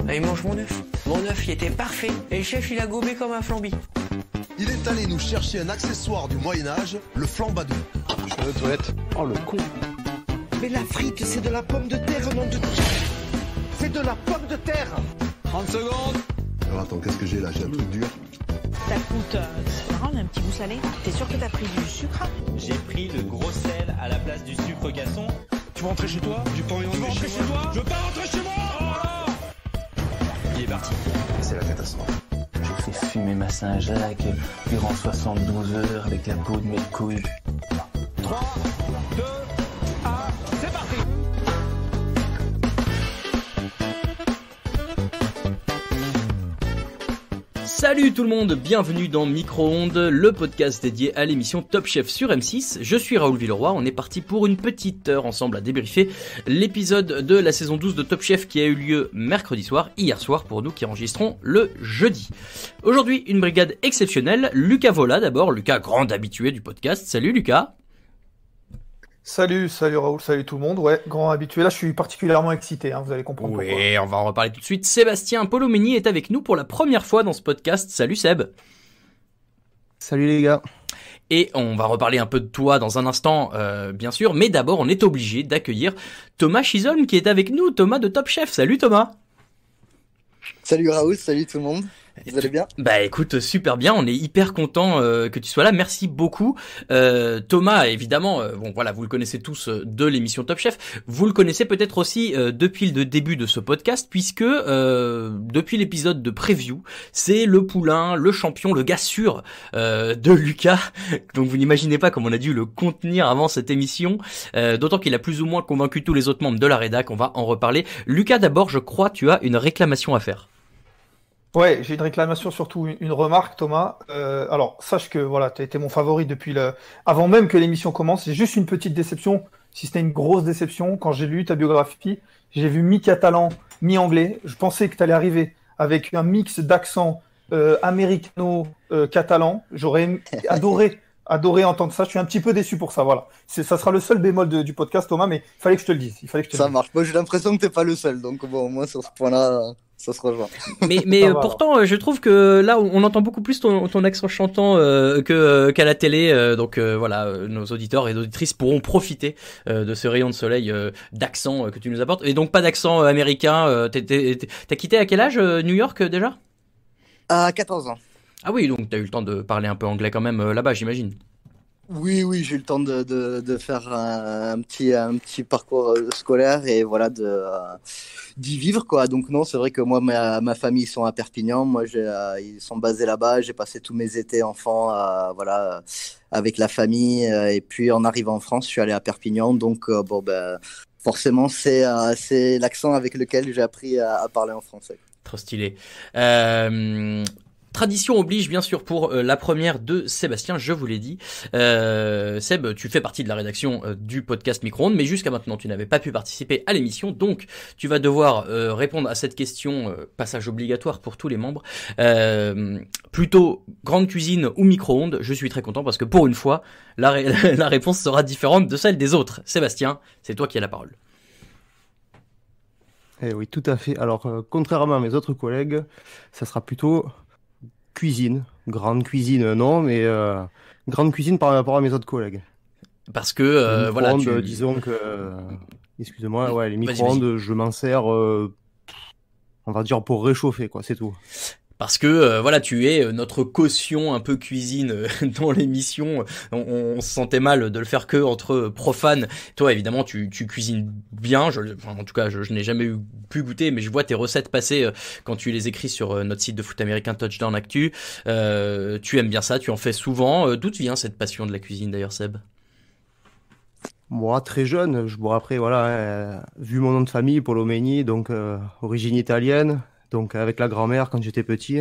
Ah, il mange mon œuf. Mon œuf, il était parfait. Et le chef, il a gobé comme un flambi. Il est allé nous chercher un accessoire du Moyen-Âge, le flambadou. Je vais aux toilettes. Oh le con. Mais la frite, c'est de la pomme de terre, nom de... C'est de la pomme de terre. 30 secondes. Alors attends, qu'est-ce que j'ai là? J'ai un truc dur. Ça coûte, c'est marrant, on a un petit goût salé. T'es sûr que t'as pris du sucre? J'ai pris le gros sel à la place du sucre gasson. Tu veux rentrer chez toi? J'ai pas envie de rentrer chez moi. Je veux pas rentrer chez moi. Oh là. Il est parti. C'est la catastrophe. J'ai fait fumer ma Saint-Jacques durant 72 heures avec la peau de mes couilles. 3, 2, 1, c'est parti. Salut tout le monde, bienvenue dans Micro-ondes, le podcast dédié à l'émission Top Chef sur M6. Je suis Raoul Villeroy, on est parti pour une petite heure ensemble à débriefer l'épisode de la saison 12 de Top Chef qui a eu lieu mercredi soir, hier soir pour nous qui enregistrons le jeudi. Aujourd'hui, une brigade exceptionnelle, Lucas Vola d'abord, Lucas grand habitué du podcast. Salut Lucas. Salut Raoul, salut tout le monde. Ouais, grand habitué. Là, je suis particulièrement excité, vous allez comprendre pourquoi. Oui, on va en reparler tout de suite. Sébastien Polomeni est avec nous pour la première fois dans ce podcast. Salut Seb. Salut les gars. Et on va reparler un peu de toi dans un instant, bien sûr. Mais d'abord, on est obligé d'accueillir Thomas Chisholm qui est avec nous. Thomas de Top Chef. Salut Thomas. Salut Raoul, salut tout le monde. Vous allez bien? Bah écoute, super bien, on est hyper content que tu sois là, merci beaucoup. Thomas, évidemment, bon voilà, vous le connaissez tous de l'émission Top Chef, vous le connaissez peut-être aussi depuis le début de ce podcast, puisque depuis l'épisode de preview, c'est le poulain, le champion, le gars sûr de Lucas, donc vous n'imaginez pas comment on a dû le contenir avant cette émission, d'autant qu'il a plus ou moins convaincu tous les autres membres de la rédac, on va en reparler. Lucas, d'abord, je crois tu as une réclamation à faire. Ouais, j'ai une réclamation, surtout une remarque, Thomas. Alors, sache que voilà, t'as été mon favori avant même que l'émission commence. J'ai juste une petite déception, si c'était une grosse déception. Quand j'ai lu ta biographie, j'ai vu mi-catalan, mi-anglais. Je pensais que t'allais arriver avec un mix d'accent américano-catalan. J'aurais adoré entendre ça. Je suis un petit peu déçu pour ça, voilà. Ça sera le seul bémol du podcast, Thomas, mais il fallait que je te le dise. Ça marche. Moi, j'ai l'impression que t'es pas le seul, donc bon, au moins sur ce point-là, ça se rejoint. Mais pourtant, je trouve que là, on entend beaucoup plus ton accent chantant qu'à la télé. Donc voilà, nos auditeurs et auditrices pourront profiter de ce rayon de soleil d'accent que tu nous apportes. Et donc pas d'accent américain. T'as quitté à quel âge New York déjà? À 14 ans. Ah oui, donc t'as eu le temps de parler un peu anglais quand même là-bas, j'imagine. Oui, j'ai eu le temps de faire un petit parcours scolaire et voilà d'y vivre quoi. Donc non, c'est vrai que moi ma famille ils sont à Perpignan, moi ils sont basés là-bas. J'ai passé tous mes étés enfants voilà avec la famille et puis en arrivant en France, je suis allé à Perpignan. Donc forcément c'est l'accent avec lequel j'ai appris à parler en français. Trop stylé. Tradition oblige bien sûr pour la première de Sébastien, je vous l'ai dit. Seb, tu fais partie de la rédaction du podcast Micro-ondes, mais jusqu'à maintenant tu n'avais pas pu participer à l'émission, donc tu vas devoir répondre à cette question, passage obligatoire pour tous les membres. Plutôt grande cuisine ou micro-ondes? Je suis très content parce que pour une fois, la réponse sera différente de celle des autres. Sébastien, c'est toi qui as la parole. Eh oui, tout à fait. Alors, contrairement à mes autres collègues, ça sera plutôt cuisine. Grande cuisine, non, mais grande cuisine par rapport à mes autres collègues. Parce que, voilà, disons que... excusez-moi, ouais, les micro-ondes, je m'en sers, on va dire, pour réchauffer, quoi, c'est tout. Parce que voilà, tu es notre caution un peu cuisine dans l'émission. On se sentait mal de le faire que entre profanes. Toi, évidemment, tu cuisines bien. En tout cas, je n'ai jamais pu goûter, mais je vois tes recettes passer quand tu les écris sur notre site de foot américain Touchdown Actu. Tu aimes bien ça, tu en fais souvent. D'où te vient cette passion de la cuisine, d'ailleurs, Seb? Moi, très jeune. Bon, après, voilà, vu mon nom de famille, Polomeni, donc origine italienne. Donc avec la grand-mère quand j'étais petit.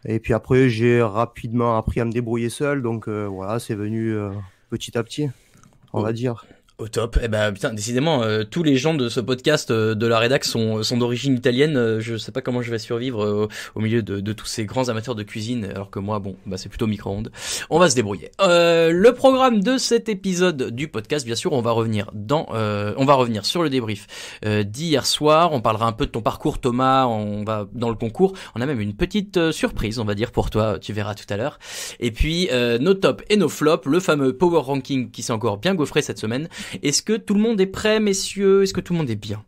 Et puis après, j'ai rapidement appris à me débrouiller seul. Donc voilà, c'est venu petit à petit, on va dire. Au top. Eh ben putain, décidément, tous les gens de ce podcast de la rédac sont d'origine italienne. Je sais pas comment je vais survivre au milieu de tous ces grands amateurs de cuisine, alors que moi, bon, bah c'est plutôt micro-ondes. On va se débrouiller. Le programme de cet épisode du podcast, bien sûr, on va revenir sur le débrief d'hier soir. On parlera un peu de ton parcours, Thomas. On va dans le concours. On a même une petite surprise, on va dire, pour toi. Tu verras tout à l'heure. Et puis nos tops et nos flops, le fameux power ranking qui s'est encore bien gaufré cette semaine. Est-ce que tout le monde est prêt, messieurs? Est-ce que tout le monde est bien?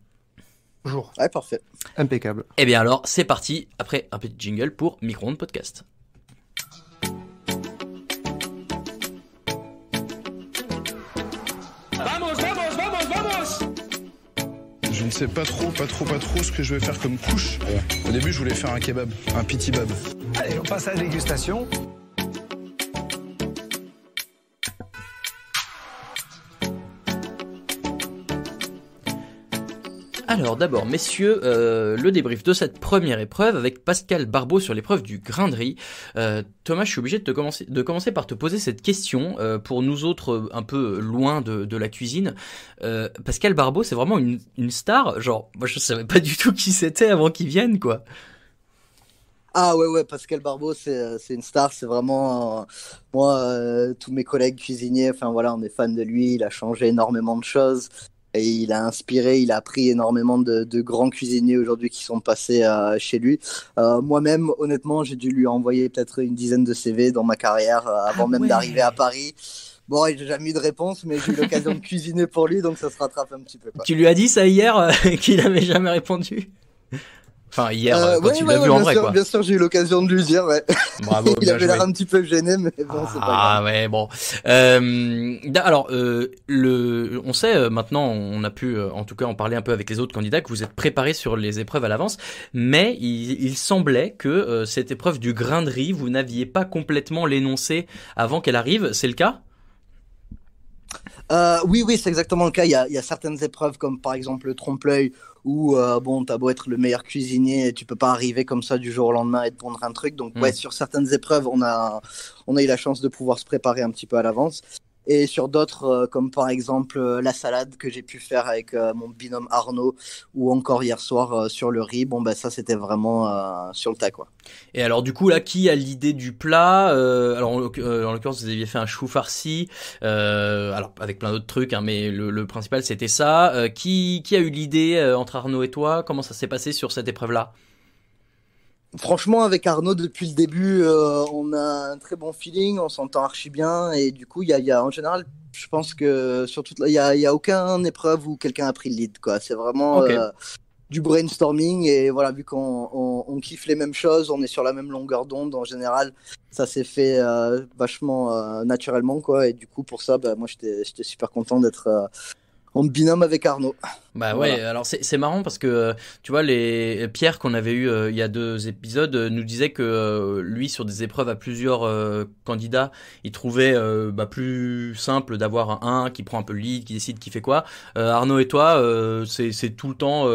Bonjour. Ouais, parfait. Impeccable. Eh bien alors, c'est parti, après un petit jingle pour Micro-ondes Podcast. Vamos, vamos, vamos, vamos! Je ne sais pas trop ce que je vais faire comme couche. Au début, je voulais faire un kebab, un pitibab. Allez, on passe à la dégustation. Alors d'abord, messieurs, le débrief de cette première épreuve avec Pascal Barbeau sur l'épreuve du grain de riz. Thomas, je suis obligé de commencer par te poser cette question pour nous autres un peu loin de la cuisine. Pascal Barbeau, c'est vraiment une star. Genre, moi je savais pas du tout qui c'était avant qu'il vienne, quoi. Ah ouais, Pascal Barbeau, c'est une star, c'est vraiment moi, tous mes collègues cuisiniers, enfin voilà, on est fans de lui, il a changé énormément de choses. Et il a inspiré, il a appris énormément de grands cuisiniers aujourd'hui qui sont passés chez lui. Moi-même, honnêtement, j'ai dû lui envoyer peut-être une dizaine de CV dans ma carrière avant même d'arriver à Paris. Bon, j'ai jamais eu de réponse, mais j'ai eu l'occasion de cuisiner pour lui, donc ça se rattrape un petit peu, quoi. Tu lui as dit ça hier qu'il n'avait jamais répondu? Enfin, hier, quand tu l'as vu en vrai, quoi. Bien sûr, j'ai eu l'occasion de lui dire, ouais. Bravo, il avait l'air un petit peu gêné, mais bon, c'est pas grave. Ah ouais, bon. Alors, on sait maintenant, on a pu, en tout cas, en parler un peu avec les autres candidats, que vous êtes préparés sur les épreuves à l'avance, mais il semblait que cette épreuve du grain de riz, vous n'aviez pas complètement l'énoncé avant qu'elle arrive. C'est le cas? Oui, c'est exactement le cas. Il y a certaines épreuves, comme par exemple le trompe-l'œil, où bon, t'as beau être le meilleur cuisinier, tu peux pas arriver comme ça du jour au lendemain et te pondre un truc. Donc ouais, sur certaines épreuves, on a eu la chance de pouvoir se préparer un petit peu à l'avance. Et sur d'autres, comme par exemple la salade que j'ai pu faire avec mon binôme Arnaud, ou encore hier soir sur le riz, bon bah ça c'était vraiment sur le tas, quoi. Et alors du coup là, qui a l'idée du plat? Alors en l'occurrence vous aviez fait un chou farci, alors avec plein d'autres trucs, hein, mais le principal c'était ça. Qui a eu l'idée entre Arnaud et toi? Comment ça s'est passé sur cette épreuve-là? Franchement, avec Arnaud, depuis le début, on a un très bon feeling, on s'entend archi bien, et du coup, il y a en général, je pense que sur toute, il y a aucune épreuve où quelqu'un a pris le lead, quoi. C'est vraiment du brainstorming, et voilà, vu qu'on kiffe les mêmes choses, on est sur la même longueur d'onde, en général, ça s'est fait vachement naturellement, quoi. Et du coup, pour ça, moi, j'étais super content d'être en binôme avec Arnaud. Bah ouais, voilà. Alors c'est marrant parce que tu vois, Pierre qu'on avait eu il y a 2 épisodes nous disait que lui sur des épreuves à plusieurs candidats, il trouvait plus simple d'avoir un qui prend un peu le lead, qui décide qui fait quoi. Arnaud et toi, c'est tout le temps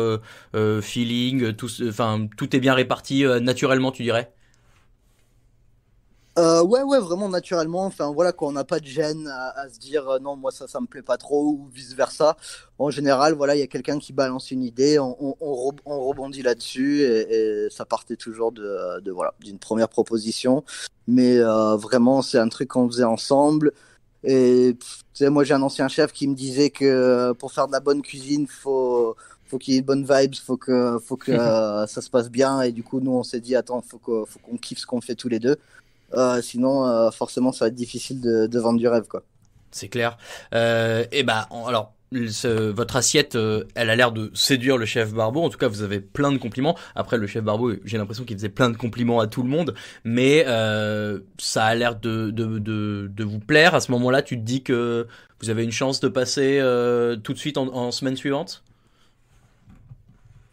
feeling, tout est bien réparti naturellement, tu dirais? Ouais, vraiment naturellement. Enfin voilà, quoi, on n'a pas de gêne à se dire non, moi ça me plaît pas trop, ou vice versa. En général, voilà, il y a quelqu'un qui balance une idée, on rebondit là-dessus, et ça partait toujours d'une première proposition. Mais vraiment, c'est un truc qu'on faisait ensemble. Et tu sais, moi j'ai un ancien chef qui me disait que pour faire de la bonne cuisine, faut qu'il y ait de bonnes vibes, faut que ça se passe bien. Et du coup, nous on s'est dit attends, faut qu'on kiffe ce qu'on fait tous les deux. Sinon, forcément, ça va être difficile de vendre du rêve, quoi. C'est clair. Alors, votre assiette, elle a l'air de séduire le chef Barbeau. En tout cas, vous avez plein de compliments. Après, le chef Barbeau, j'ai l'impression qu'il faisait plein de compliments à tout le monde, mais ça a l'air de vous plaire. À ce moment-là, tu te dis que vous avez une chance de passer tout de suite en semaine suivante?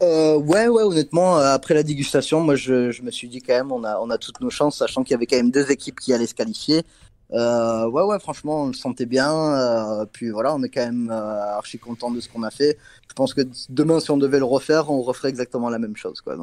Ouais, honnêtement, après la dégustation, moi je me suis dit quand même, on a toutes nos chances, sachant qu'il y avait quand même 2 équipes qui allaient se qualifier. Ouais, franchement, on le sentait bien. Puis voilà, on est quand même archi content de ce qu'on a fait. Je pense que demain, si on devait le refaire, on referait exactement la même chose, quoi.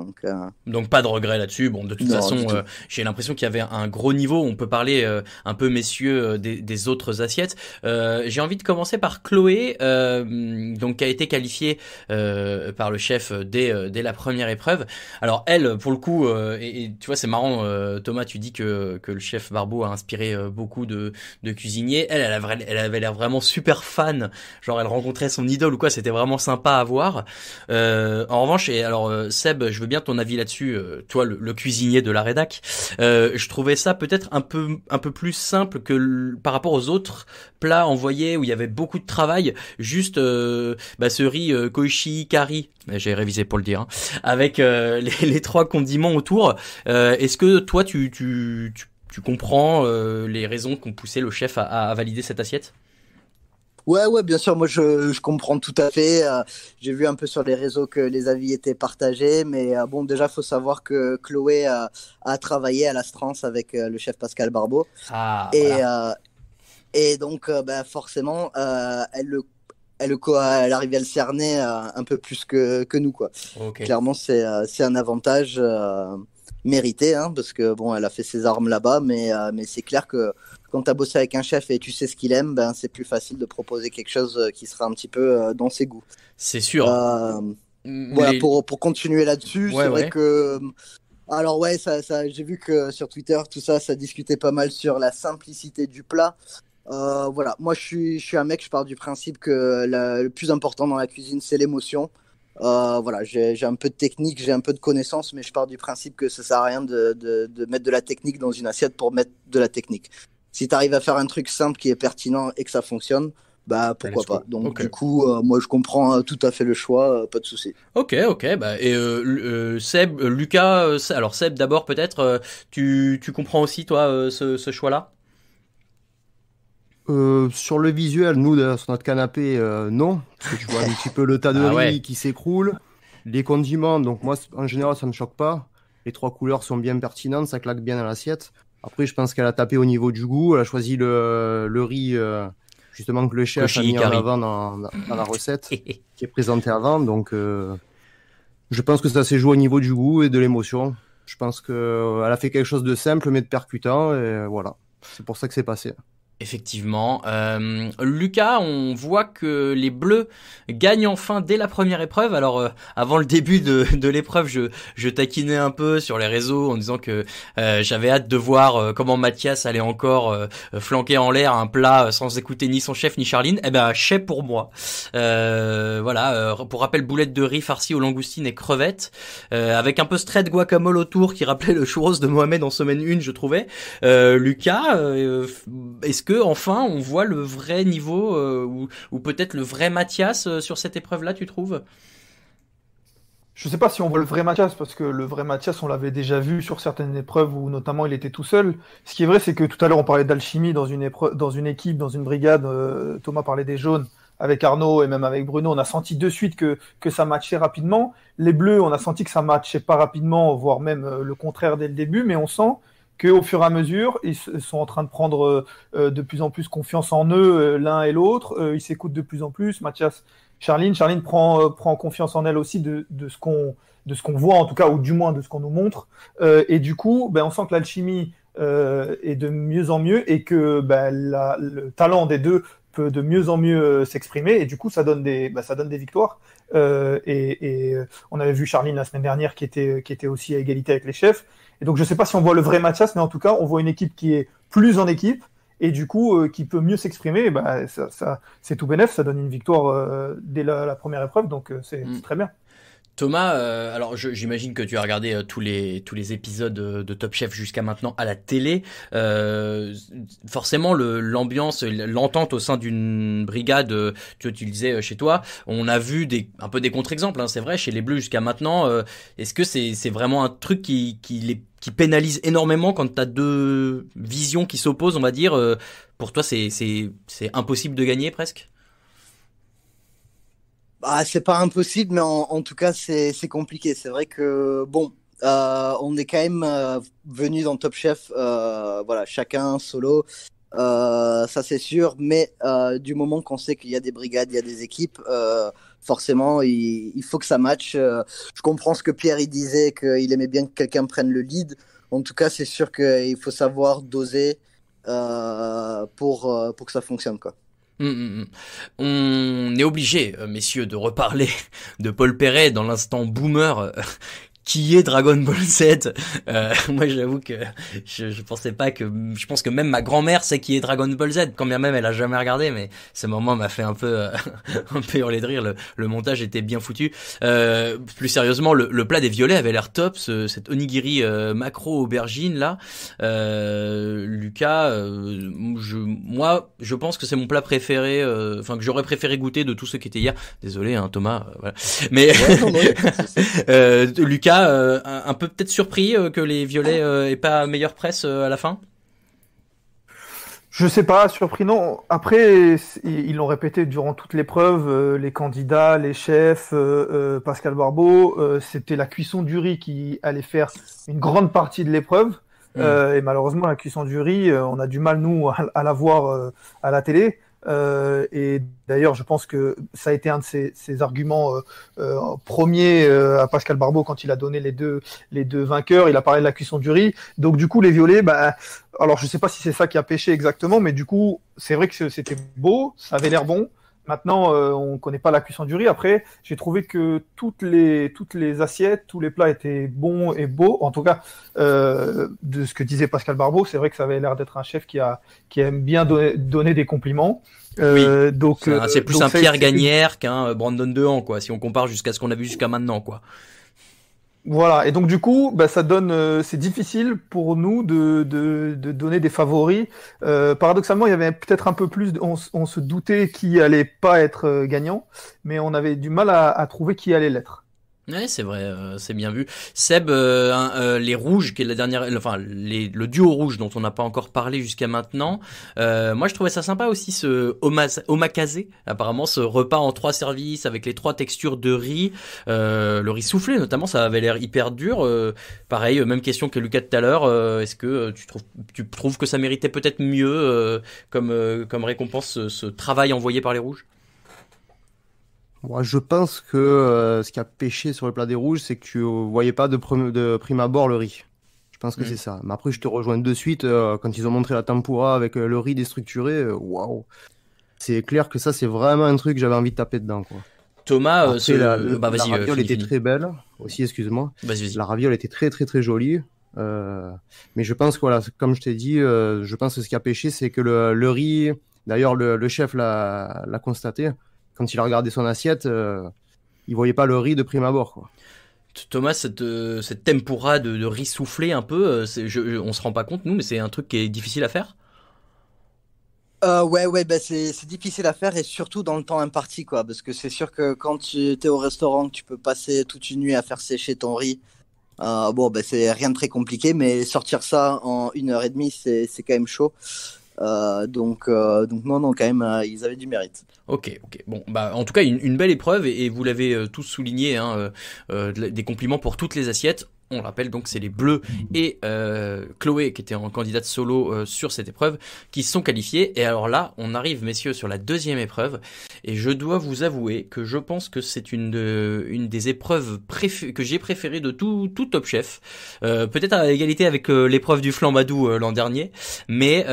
Donc pas de regret là-dessus. Bon, de toute Non, façon, du tout. j'ai l'impression qu'il y avait un gros niveau. On peut parler un peu, messieurs, des autres assiettes. J'ai envie de commencer par Chloé, donc qui a été qualifiée par le chef dès la première épreuve. Alors elle, pour le coup, et tu vois, c'est marrant, Thomas, tu dis que le chef Barbeau a inspiré beaucoup de cuisiniers. Elle avait l'air vraiment super fan. Genre, elle rencontrait son idole ou quoi. C'était vraiment sympa à voir. En revanche, et alors Seb, je veux bien ton avis là-dessus. Toi, le cuisinier de la rédac, je trouvais ça peut-être un peu plus simple que par rapport aux autres plats envoyés où il y avait beaucoup de travail. Juste ce riz koichi kari, j'ai révisé pour le dire, hein, avec les 3 condiments autour. Est-ce que toi, tu comprends les raisons qui ont poussé le chef à valider cette assiette? Ouais, bien sûr, moi je comprends tout à fait. J'ai vu un peu sur les réseaux que les avis étaient partagés, mais bon, déjà, faut savoir que Chloé a travaillé à l'Astrance avec le chef Pascal Barbeau. Ah, Et, voilà. et donc, forcément, elle arrive à le cerner un peu plus que nous, quoi. Ok. Clairement, c'est un avantage mérité, hein, parce que bon, elle a fait ses armes là-bas, mais c'est clair que quand tu as bossé avec un chef et tu sais ce qu'il aime, c'est plus facile de proposer quelque chose qui sera un petit peu dans ses goûts. C'est sûr. Voilà, pour continuer là-dessus, Ouais, c'est vrai ouais. que... Alors ouais, j'ai vu que sur Twitter, tout ça, ça discutait pas mal sur la simplicité du plat. Voilà, moi je suis un mec, je pars du principe que le plus important dans la cuisine, c'est l'émotion. Voilà, j'ai un peu de technique, j'ai un peu de connaissances, mais je pars du principe que ça sert à rien de mettre de la technique dans une assiette pour mettre de la technique. Si tu arrives à faire un truc simple qui est pertinent et que ça fonctionne, pourquoi pas. Donc Okay. du coup, moi je comprends tout à fait le choix, pas de souci. Ok, bah et Seb, Lucas, alors Seb d'abord peut-être, tu comprends aussi toi ce choix-là? Sur le visuel, nous, sur notre canapé, non. Parce que tu vois un petit peu le tas de Ah riz ouais. qui s'écroule. Les condiments, donc moi, en général, ça me choque pas. Les 3 couleurs sont bien pertinentes, ça claque bien dans l'assiette. Après, je pense qu'elle a tapé au niveau du goût. Elle a choisi le riz, justement, que le chef a mis en Koshi-Hikari. avant dans la recette qui est présentée avant. Donc, je pense que ça s'est joué au niveau du goût et de l'émotion. Je pense qu'elle a fait quelque chose de simple mais de percutant. Et voilà. C'est pour ça que c'est passé. Effectivement. Lucas, on voit que les Bleus gagnent enfin dès la première épreuve. Alors, avant le début de l'épreuve, je taquinais un peu sur les réseaux en disant que j'avais hâte de voir comment Mathias allait encore flanquer en l'air un plat sans écouter ni son chef ni Charline. Eh ben, chef pour moi. Voilà. Pour rappel, boulettes de riz farcies aux langoustines et crevettes, avec un peu straight guacamole autour qui rappelait le churros de Mohamed en semaine 1, je trouvais. Lucas, est-ce que enfin on voit le vrai niveau ou peut-être le vrai Mathias sur cette épreuve-là, tu trouves? Je sais pas si on voit le vrai Mathias, parce que le vrai Mathias, on l'avait déjà vu sur certaines épreuves où notamment il était tout seul. Ce qui est vrai, c'est que tout à l'heure on parlait d'alchimie dans une équipe, dans une brigade. Thomas parlait des jaunes avec Arnaud et même avec Bruno. On a senti de suite que ça matchait rapidement. Les Bleus, on a senti que ça matchait pas rapidement, voire même le contraire dès le début, mais on sent qu'au fur et à mesure, ils sont en train de prendre de plus en plus confiance en eux, l'un et l'autre. Ils s'écoutent de plus en plus. Mathias, Charline prend confiance en elle aussi de ce qu'on voit en tout cas, ou du moins de ce qu'on nous montre. Et du coup, on sent que l'alchimie est de mieux en mieux et que le talent des deux peut de mieux en mieux s'exprimer. Et du coup, ça donne des victoires. Et on avait vu Charline la semaine dernière qui était aussi à égalité avec les chefs. Et donc, je ne sais pas si on voit le vrai Mathias, mais en tout cas, on voit une équipe qui est plus en équipe et du coup, qui peut mieux s'exprimer. Ça, c'est tout bénef, ça donne une victoire dès la première épreuve, donc c'est très bien. Thomas, alors j'imagine que tu as regardé tous les épisodes de Top Chef jusqu'à maintenant à la télé. Forcément, l'ambiance, l'entente au sein d'une brigade, tu le disais chez toi, on a vu un peu des contre-exemples, hein, c'est vrai, chez les Bleus jusqu'à maintenant. Est-ce que c'est vraiment un truc qui pénalise énormément quand tu as deux visions qui s'opposent, on va dire? Pour toi, c'est impossible de gagner presque? C'est pas impossible, mais en tout cas, c'est compliqué. C'est vrai que, bon, on est quand même venu dans Top Chef, voilà, chacun solo. ça c'est sûr, mais du moment qu'on sait qu'il y a des brigades, il y a des équipes, forcément il faut que ça matche. Je comprends ce que Pierre il disait, qu'il aimait bien que quelqu'un prenne le lead. En tout cas, c'est sûr qu'il faut savoir doser pour que ça fonctionne, quoi. On est obligé, messieurs, de reparler de Paul Perret dans l'instant boomer. Qui est Dragon Ball Z. Moi, j'avoue que je pensais pas que... Je pense que même ma grand-mère sait qui est Dragon Ball Z, quand bien même elle a jamais regardé, mais ce moment m'a fait un peu un peu hurler de rire. Le montage était bien foutu. Plus sérieusement, le plat des violets avait l'air top, cet onigiri macro aubergine là. Lucas, je pense que c'est mon plat préféré, enfin que j'aurais préféré goûter de tous ceux qui étaient hier. Désolé, hein, Thomas. Voilà. Mais Lucas, un peu peut-être surpris que les violets aient pas meilleure presse à la fin. Je sais pas, surpris non. Après, ils l'ont répété durant toute l'épreuve, les candidats, les chefs, Pascal Barbeau, c'était la cuisson du riz qui allait faire une grande partie de l'épreuve. Et malheureusement, la cuisson du riz, on a du mal, nous, à la voir à la télé. Et d'ailleurs, je pense que ça a été un de ses arguments premiers à Pascal Barbeau quand il a donné les deux vainqueurs. Il a parlé de la cuisson du riz. Donc du coup, les violets, alors je sais pas si c'est ça qui a pêché exactement, mais du coup, c'est vrai que c'était beau, ça avait l'air bon. Maintenant, on connaît pas la cuisson du riz. Après, j'ai trouvé que toutes les assiettes, tous les plats étaient bons et beaux. En tout cas, de ce que disait Pascal Barbeau, c'est vrai que ça avait l'air d'être un chef qui aime bien donner des compliments. Oui. Donc c'est plus un Pierre Gagnère qu'un Brandon Dehan, quoi. Si on compare jusqu'à ce qu'on a vu jusqu'à maintenant, quoi. Voilà, et donc du coup, ça donne, c'est difficile pour nous de donner des favoris. Paradoxalement, il y avait peut-être un peu plus, on se doutait qui allait pas être gagnant, mais on avait du mal à trouver qui allait l'être. Ouais, c'est vrai, c'est bien vu. Seb, les rouges, qui est la dernière, enfin le duo rouge dont on n'a pas encore parlé jusqu'à maintenant. Moi, je trouvais ça sympa aussi ce omakase. Apparemment, ce repas en 3 services avec les 3 textures de riz, le riz soufflé notamment, ça avait l'air hyper dur. Pareil, même question que Lucas tout à l'heure. Est-ce que tu trouves que ça méritait peut-être mieux comme récompense ce travail envoyé par les rouges? Moi, je pense que ce qui a pêché sur le plat des rouges, c'est que tu voyais pas de prime abord le riz. Je pense que c'est ça. Mais après, je te rejoins de suite. Quand ils ont montré la tempura avec le riz déstructuré, waouh! C'est clair que ça, c'est vraiment un truc que j'avais envie de taper dedans, quoi. Thomas, après, la raviole était très belle aussi, excuse-moi. Vas-y. La raviole était très très très jolie. Mais je pense que voilà, comme je t'ai dit, je pense que ce qui a pêché, c'est que le riz, d'ailleurs le chef l'a constaté. Quand il a regardé son assiette, il voyait pas le riz de prime abord, quoi. Thomas, cette tempura de riz soufflé un peu, on se rend pas compte nous, mais c'est un truc qui est difficile à faire. Ouais, c'est difficile à faire et surtout dans le temps imparti, quoi, parce que c'est sûr que quand tu es au restaurant, tu peux passer toute une nuit à faire sécher ton riz. C'est rien de très compliqué, mais sortir ça en 1h30, c'est quand même chaud. Donc non, quand même, ils avaient du mérite. Ok. Bon, en tout cas, une belle épreuve et vous l'avez tous souligné, hein, des compliments pour toutes les assiettes. On le rappelle donc, c'est les Bleus et Chloé qui étaient en candidate solo sur cette épreuve qui se sont qualifiés. Et alors là, on arrive, messieurs, sur la deuxième épreuve. Et je dois vous avouer que je pense que c'est une des épreuves que j'ai préférées de tout Top Chef. Peut-être à égalité avec l'épreuve du flambadou l'an dernier. Mais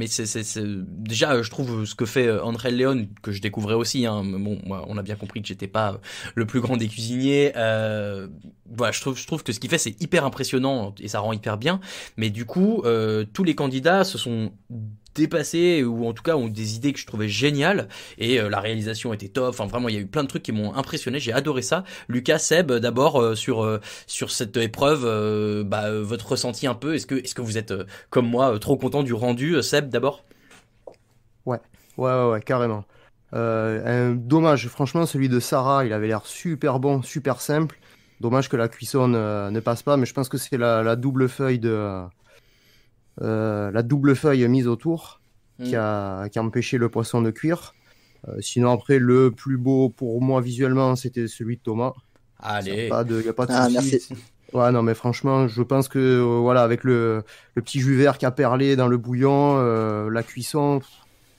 c'est déjà, je trouve ce que fait André Léon, que je découvrais aussi. Hein. Bon, moi, on a bien compris que j'étais pas le plus grand des cuisiniers. Voilà, je trouve que ce qu'il fait c'est hyper impressionnant et ça rend hyper bien, mais du coup tous les candidats se sont dépassés ou en tout cas ont des idées que je trouvais géniales et la réalisation était top. Enfin vraiment il y a eu plein de trucs qui m'ont impressionné, j'ai adoré ça. Lucas, Seb, d'abord sur cette épreuve, votre ressenti un peu, est-ce que vous êtes comme moi trop content du rendu? Seb d'abord. Ouais, carrément. Dommage, franchement celui de Sarah il avait l'air super bon, super simple. Dommage que la cuisson ne passe pas, mais je pense que c'est la double feuille mise autour qui a empêché le poisson de cuire. Sinon après le plus beau pour moi visuellement c'était celui de Thomas. Allez. Il y a pas de souci. Merci. Ouais, non, mais franchement, je pense que voilà, avec le petit jus vert qui a perlé dans le bouillon, la cuisson,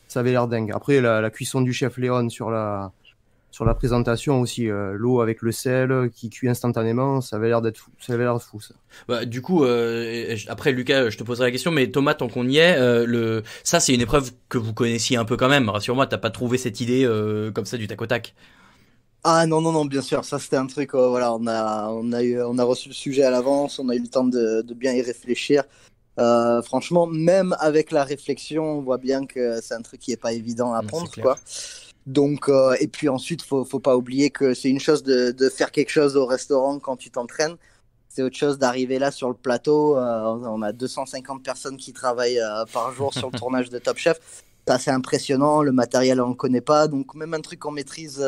ça avait l'air dingue. Après, la cuisson du chef Léon sur la présentation aussi, l'eau avec le sel qui cuit instantanément, ça avait l'air d'être fou. Ça avait l'air fou, ça. Bah, du coup, après Lucas, je te poserai la question, mais Thomas, tant qu'on y est, ça c'est une épreuve que vous connaissiez un peu quand même. Rassure-moi, t'as pas trouvé cette idée comme ça du tac au tac. Ah non, non, non, bien sûr, ça c'était un truc, voilà, on a reçu le sujet à l'avance, on a eu le temps de bien y réfléchir. Franchement, même avec la réflexion, on voit bien que c'est un truc qui est pas évident à prendre, quoi. Donc, et puis ensuite, faut pas oublier que c'est une chose de faire quelque chose au restaurant quand tu t'entraînes. C'est autre chose d'arriver là sur le plateau. On a 250 personnes qui travaillent par jour sur le tournage de Top Chef. C'est assez impressionnant. Le matériel, on le connaît pas. Donc, même un truc qu'on maîtrise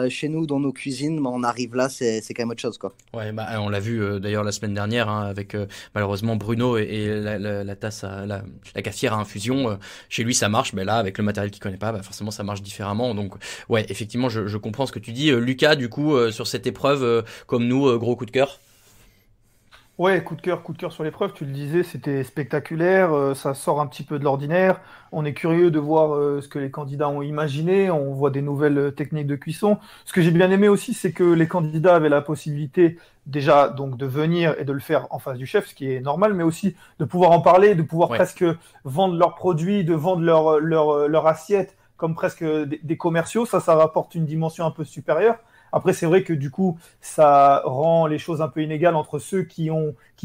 chez nous dans nos cuisines, on arrive là, c'est quand même autre chose, quoi. Ouais, bah on l'a vu d'ailleurs la semaine dernière hein, avec malheureusement Bruno et la tasse la cafetière à infusion. Chez lui ça marche, mais là avec le matériel qu'il connaît pas, bah forcément ça marche différemment. Donc ouais, effectivement je comprends ce que tu dis. Lucas, du coup sur cette épreuve, comme nous, gros coup de cœur. Ouais, coup de cœur sur l'épreuve, tu le disais, c'était spectaculaire, ça sort un petit peu de l'ordinaire. On est curieux de voir ce que les candidats ont imaginé, on voit des nouvelles techniques de cuisson. Ce que j'ai bien aimé aussi, c'est que les candidats avaient la possibilité déjà donc de venir et de le faire en face du chef, ce qui est normal, mais aussi de pouvoir en parler, de pouvoir presque vendre leurs produits, de vendre leur assiette comme presque des commerciaux. Ça rapporte une dimension un peu supérieure. Après, c'est vrai que du coup, ça rend les choses un peu inégales entre ceux qui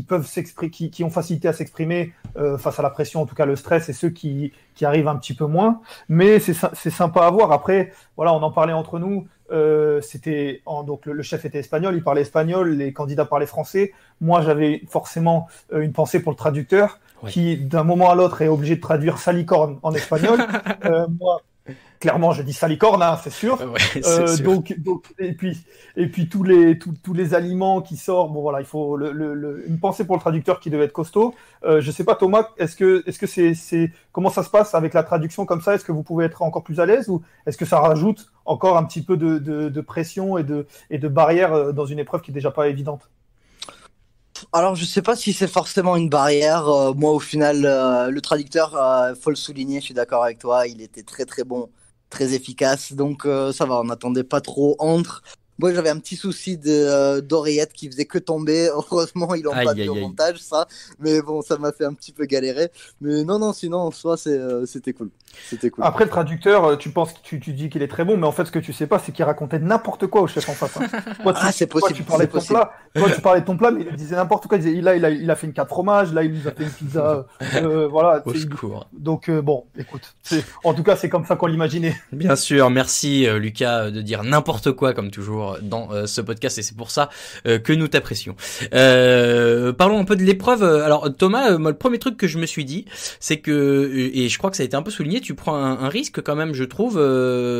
peuvent s'exprimer, qui ont facilité à s'exprimer face à la pression, en tout cas le stress, et ceux qui arrivent un petit peu moins. Mais c'est sympa à voir. Après, voilà, on en parlait entre nous. Donc le chef était espagnol, il parlait espagnol, les candidats parlaient français. Moi, j'avais forcément une pensée pour le traducteur, qui d'un moment à l'autre est obligé de traduire salicorne en espagnol. Moi, clairement, je dis salicorne, hein, c'est sûr. Ouais, c'est sûr. Donc, et puis tous les aliments qui sortent. Bon voilà, il faut une pensée pour le traducteur qui devait être costaud. Je sais pas, Thomas, est-ce que c'est comment ça se passe avec la traduction comme ça? Est-ce que vous pouvez être encore plus à l'aise ou est-ce que ça rajoute encore un petit peu de pression et de barrière dans une épreuve qui est déjà pas évidente? Alors, je sais pas si c'est forcément une barrière. Moi, au final, le traducteur, faut le souligner, je suis d'accord avec toi, il était très très bon, très efficace. Donc, ça va, on n'attendait pas trop entre. Moi, j'avais un petit souci d'oreillette qui faisait que tomber. Heureusement, ils l'ont pas mis au montage, ça. Mais bon, ça m'a fait un petit peu galérer. Mais non, sinon, en soi, c'était cool. C'était cool. Après, le traducteur, tu dis qu'il est très bon, mais en fait, ce que tu sais pas, c'est qu'il racontait n'importe quoi au chef en face. Hein. C'est possible. Tu parlais de ton plat. Toi, tu parlais de ton plat, mais il disait n'importe quoi. Il disait, là, il a fait une 4 fromages, là, il nous a fait une pizza. Voilà. Au secours. Donc, bon, écoute. En tout cas, c'est comme ça qu'on l'imaginait. Bien sûr. Merci, Lucas, de dire n'importe quoi, comme toujours, dans ce podcast, et c'est pour ça que nous t'apprécions. Parlons un peu de l'épreuve. Alors, Thomas, moi, le premier truc que je me suis dit, c'est que, et je crois que ça a été un peu souligné, tu prends un risque quand même, je trouve,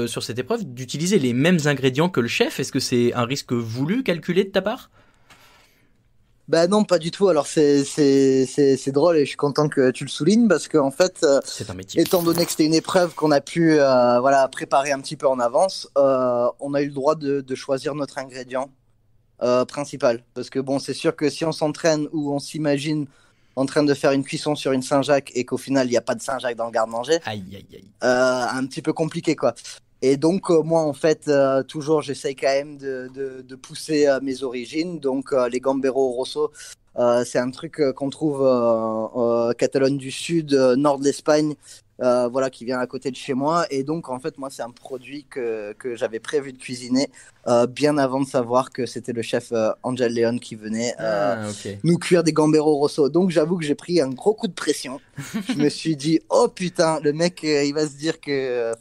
sur cette épreuve, d'utiliser les mêmes ingrédients que le chef. Est-ce que c'est un risque voulu, calculé de ta part? Bah non, pas du tout. Alors c'est drôle et je suis content que tu le soulignes parce que en fait, c'est un métier. Étant donné que c'était une épreuve qu'on a pu préparer un petit peu en avance, on a eu le droit de choisir notre ingrédient principal. Parce que bon, c'est sûr que si on s'entraîne ou on s'imagine en train de faire une cuisson sur une Saint-Jacques et qu'au final il n'y a pas de Saint-Jacques dans le garde-manger, un petit peu compliqué quoi. Et donc moi en fait toujours j'essaye quand même de pousser mes origines. Donc les Gambero Rosso, c'est un truc qu'on trouve Catalogne du Sud, nord de l'Espagne, qui vient à côté de chez moi. Et donc en fait moi c'est un produit que j'avais prévu de cuisiner bien avant de savoir que c'était le chef Angel Leon qui venait nous cuire des Gambero Rosso. Donc j'avoue que j'ai pris un gros coup de pression. Je me suis dit oh putain, le mec il va se dire que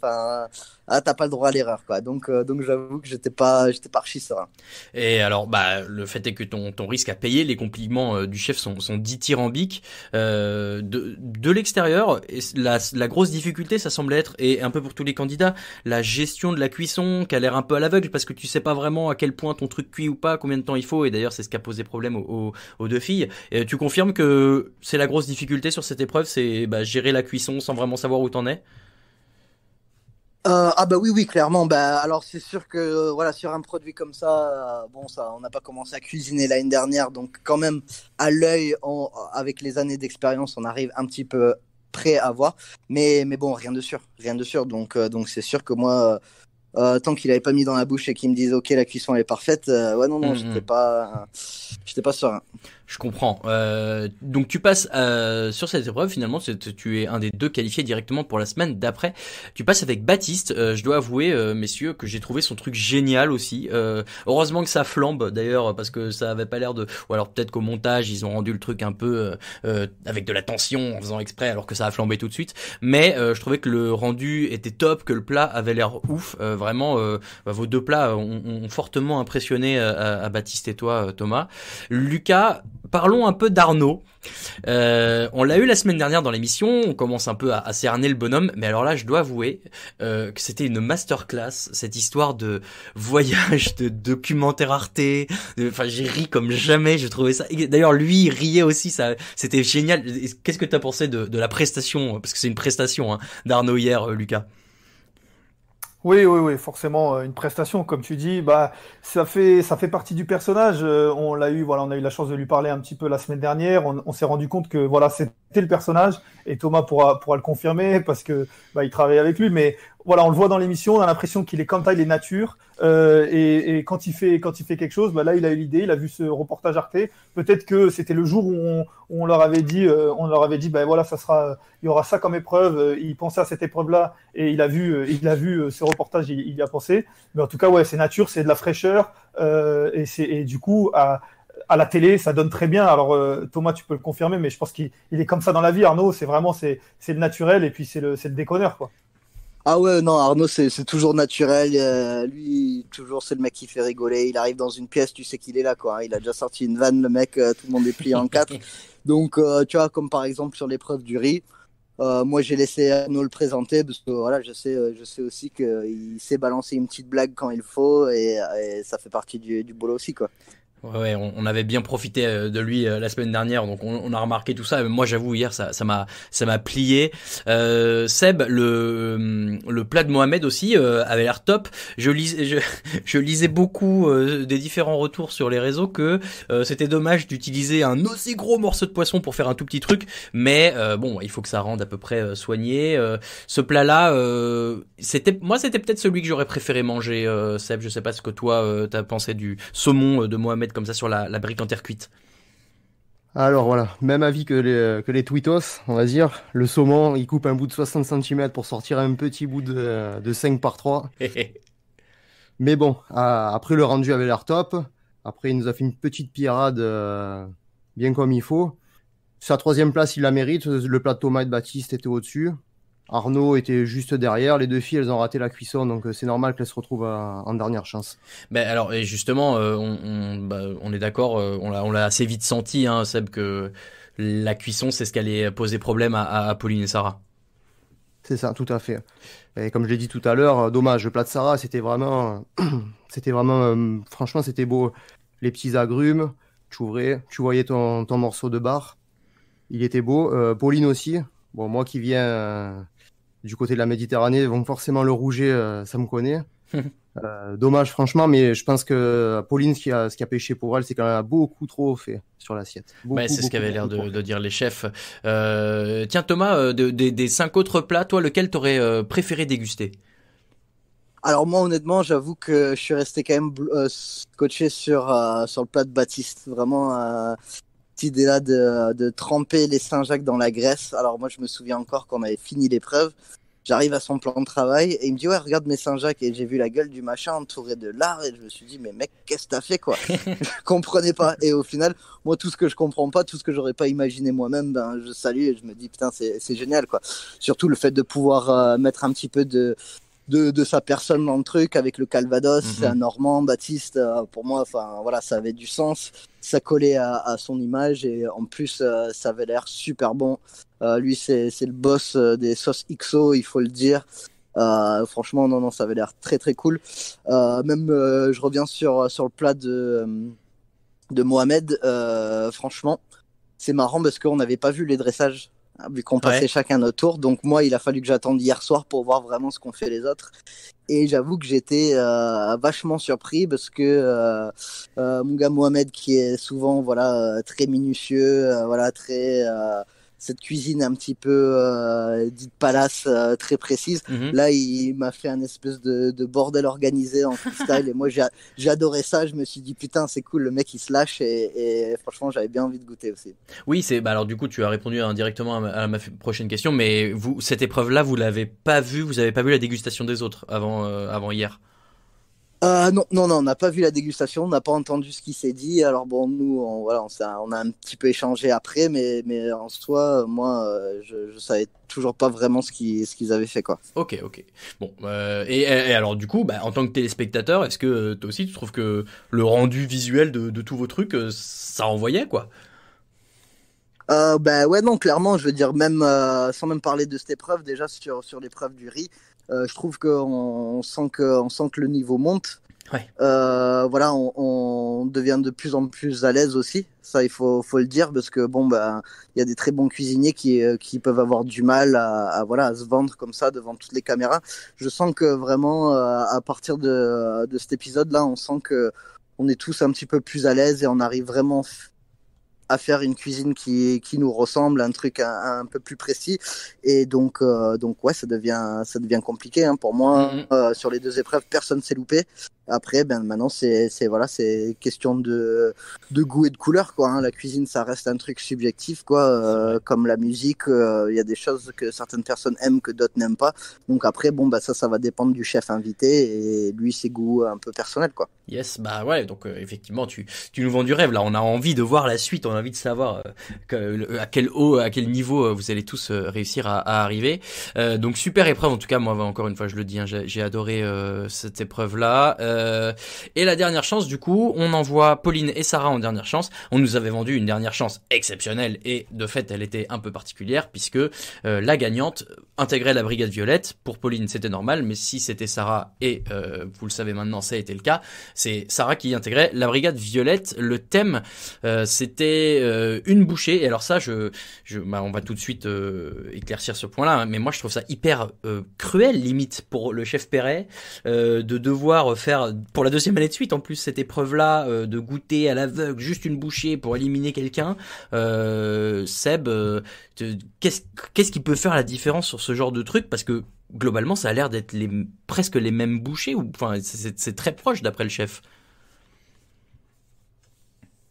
t'as pas le droit à l'erreur quoi. Donc j'avoue que j'étais pas archi serein. Et alors le fait est que ton risque à payer, les compliments du chef sont dithyrambiques. De l'extérieur, la grosse difficulté ça semble être, et un peu pour tous les candidats, la gestion de la cuisson qui a l'air un peu à l'aveugle parce que tu sais pas vraiment à quel point ton truc cuit ou pas, combien de temps il faut, et d'ailleurs c'est ce qui a posé problème aux deux filles. Et tu confirmes que c'est la grosse difficulté sur cette épreuve, c'est gérer la cuisson sans vraiment savoir où t'en es? Ah bah oui, clairement. Bah alors c'est sûr que voilà, sur un produit comme ça, bon ça, on n'a pas commencé à cuisiner l'année dernière, donc quand même à l'œil, avec les années d'expérience, on arrive un petit peu près à voir. Mais bon, rien de sûr, rien de sûr. Donc c'est sûr que moi, tant qu'il avait pas mis dans la bouche et qu'il me dise ok, la cuisson elle est parfaite, ouais non, j'étais pas serein. Je comprends. Donc tu passes sur cette épreuve, finalement, tu es un des 2 qualifiés directement pour la semaine d'après. Tu passes avec Baptiste. Je dois avouer, messieurs, que j'ai trouvé son truc génial aussi. Heureusement que ça flambe d'ailleurs, parce que ça avait pas l'air de... Ou alors peut-être qu'au montage, ils ont rendu le truc un peu avec de la tension en faisant exprès, alors que ça a flambé tout de suite. Mais je trouvais que le rendu était top, que le plat avait l'air ouf. Vraiment, vos 2 plats ont fortement impressionné à Baptiste et toi, Thomas. Lucas, parlons un peu d'Arnaud. On l'a eu la semaine dernière dans l'émission, on commence un peu à cerner le bonhomme, mais alors là je dois avouer que c'était une masterclass, cette histoire de voyage, de documentaire Arte, enfin j'ai ri comme jamais, j'ai trouvé ça, d'ailleurs lui il riait aussi, ça, c'était génial. Qu'est-ce que t'as pensé de la prestation, parce que c'est une prestation hein, d'Arnaud hier, Lucas? Oui, forcément une prestation, comme tu dis, bah ça fait partie du personnage. On l'a eu, voilà, on a eu la chance de lui parler un petit peu la semaine dernière. On s'est rendu compte que voilà, c'était le personnage, et Thomas pourra le confirmer parce que bah il travaille avec lui. Mais voilà, on le voit dans l'émission, on a l'impression qu'il est comme ça, il est nature. Et quand il fait quelque chose, bah là il a eu l'idée, il a vu ce reportage Arte. Peut-être que c'était le jour où on leur avait dit, bah voilà, il y aura ça comme épreuve. Il pensait à cette épreuve-là et il a vu ce reportage, il y a pensé. Mais en tout cas, ouais, c'est nature, c'est de la fraîcheur, et du coup à la télé, ça donne très bien. Alors Thomas, tu peux le confirmer, mais je pense qu'il est comme ça dans la vie. Arnaud, c'est le naturel, et puis c'est le déconneur, quoi. Ah ouais, non, Arnaud, c'est toujours naturel. Lui, toujours, c'est le mec qui fait rigoler. Il arrive dans une pièce, tu sais qu'il est là, quoi. Il a déjà sorti une vanne, le mec, tout le monde est plié en 4. Donc, tu vois, comme par exemple sur l'épreuve du riz, moi, j'ai laissé Arnaud le présenter parce que voilà, je sais aussi qu'il sait balancer une petite blague quand il faut, et ça fait partie du boulot aussi, quoi. Ouais, on avait bien profité de lui la semaine dernière, donc on a remarqué tout ça. Moi, j'avoue, hier, ça m'a plié. Seb, le plat de Mohamed aussi avait l'air top. Je lisais beaucoup des différents retours sur les réseaux que c'était dommage d'utiliser un aussi gros morceau de poisson pour faire un tout petit truc, mais bon, il faut que ça rende à peu près soigné. Ce plat-là, c'était peut-être celui que j'aurais préféré manger. Seb, je sais pas ce que toi t'as pensé du saumon de Mohamed comme ça sur la brique en terre cuite. Alors voilà, même avis que les tweetos, on va dire. Le saumon, il coupe un bout de 60 cm pour sortir un petit bout de 5 par 3. Mais bon, après le rendu avait l'air top. Après, il nous a fait une petite pirade bien comme il faut. Sa 3e place, il la mérite. Le plat de Thomas et de Baptiste était au-dessus. Arnaud était juste derrière. Les 2 filles, elles ont raté la cuisson, donc c'est normal qu'elles se retrouvent en dernière chance. Ben alors, et justement, on est d'accord, on l'a assez vite senti, hein, Seb, que la cuisson, c'est ce qui allait poser problème à Pauline et Sarah. C'est ça, tout à fait. Et comme je l'ai dit tout à l'heure, dommage, le plat de Sarah, c'était vraiment, franchement, c'était beau. Les petits agrumes, tu ouvrais, tu voyais ton morceau de bar, il était beau. Pauline aussi. Bon, moi qui viens du côté de la Méditerranée, donc forcément le rouget, ça me connaît. Dommage franchement, mais je pense que Pauline, ce qui a pêché pour elle, c'est qu'elle a beaucoup trop fait sur l'assiette. C'est ce qu'avaient l'air de dire les chefs. Tiens Thomas, des 5 autres plats, toi lequel t'aurais préféré déguster? Alors moi honnêtement, j'avoue que je suis resté quand même scotché sur le plat de Baptiste. Vraiment cette idée-là de tremper les Saint-Jacques dans la graisse. Alors moi je me souviens encore quand on avait fini l'épreuve, j'arrive à son plan de travail et il me dit ouais regarde mes Saint-Jacques, et j'ai vu la gueule du machin entouré de lard et je me suis dit mais mec qu'est-ce que t'as fait quoi. Je comprenais pas, et au final moi tout ce que je comprends pas, tout ce que j'aurais pas imaginé moi-même, ben je salue et je me dis putain c'est génial quoi. Surtout le fait de pouvoir mettre un petit peu de sa personne dans le truc avec le Calvados. C'est un Normand, Baptiste, pour moi, enfin voilà, ça avait du sens, ça collait à son image, et en plus ça avait l'air super bon. Lui c'est le boss des sauces XO, il faut le dire. Franchement non, ça avait l'air très très cool. Même je reviens sur le plat de Mohamed. Franchement c'est marrant parce qu'on n'avait pas vu les dressages vu qu'on passait chacun notre tour. Donc moi, il a fallu que j'attende hier soir pour voir vraiment ce qu'ont fait les autres. Et j'avoue que j'étais vachement surpris parce que mon gars Mohamed, qui est souvent très minutieux, très cette cuisine un petit peu dite palace, très précise. Là, il m'a fait un espèce de bordel organisé en freestyle et moi j'ai adoré ça. Je me suis dit putain, c'est cool, le mec il se lâche et franchement j'avais bien envie de goûter aussi. Oui, alors du coup tu as répondu indirectement à ma prochaine question, mais cette épreuve-là, vous l'avez pas vue, vous avez pas vu la dégustation des autres avant hier? Non, on n'a pas vu la dégustation, on n'a pas entendu ce qui s'est dit. Alors bon, nous, on a un petit peu échangé après, mais en soi, moi, je savais toujours pas vraiment ce qu'ils avaient fait, quoi. Ok. Bon, et alors du coup, en tant que téléspectateur, est-ce que toi aussi tu trouves que le rendu visuel de tous vos trucs, ça envoyait, quoi? Ouais, non, clairement, je veux dire, même sans même parler de cette épreuve, déjà sur l'épreuve du riz. Je trouve qu'on sent que le niveau monte. Ouais. On devient de plus en plus à l'aise aussi. Ça, il faut le dire parce que il y a des très bons cuisiniers qui peuvent avoir du mal à se vendre comme ça devant toutes les caméras. Je sens que vraiment à partir de cet épisode-là, on sent que on est tous un petit peu plus à l'aise et on arrive vraiment à faire une cuisine qui nous ressemble, un truc un peu plus précis, et donc ouais, ça devient compliqué, hein. Pour moi, sur les deux épreuves, personne s'est loupé. Après, maintenant c'est question de goût et de couleur, quoi, hein. La cuisine, ça reste un truc subjectif, quoi, comme la musique, il y a des choses que certaines personnes aiment que d'autres n'aiment pas. Donc après, ça va dépendre du chef invité et lui ses goûts un peu personnels, quoi. Yes, ouais, donc effectivement tu nous vends du rêve là, on a envie de voir la suite, on a envie de savoir à quel niveau vous allez tous réussir à arriver. Donc super épreuve, en tout cas moi encore une fois je le dis, hein, j'ai adoré cette épreuve là. Et la dernière chance, du coup, on envoie Pauline et Sarah en dernière chance. On nous avait vendu une dernière chance exceptionnelle et de fait elle était un peu particulière puisque la gagnante intégrait la brigade violette. Pour Pauline c'était normal, mais si c'était Sarah, et vous le savez maintenant ça a été le cas, c'est Sarah qui intégrait la brigade violette. Le thème c'était une bouchée, et alors ça on va tout de suite éclaircir ce point là, hein, mais moi je trouve ça hyper cruel limite pour le chef Perret de devoir faire pour la deuxième année de suite en plus cette épreuve là, de goûter à l'aveugle juste une bouchée pour éliminer quelqu'un. Seb, qu'est-ce qui peut faire la différence sur ce genre de truc, parce que globalement ça a l'air d'être presque les mêmes bouchées, ou enfin c'est très proche d'après le chef.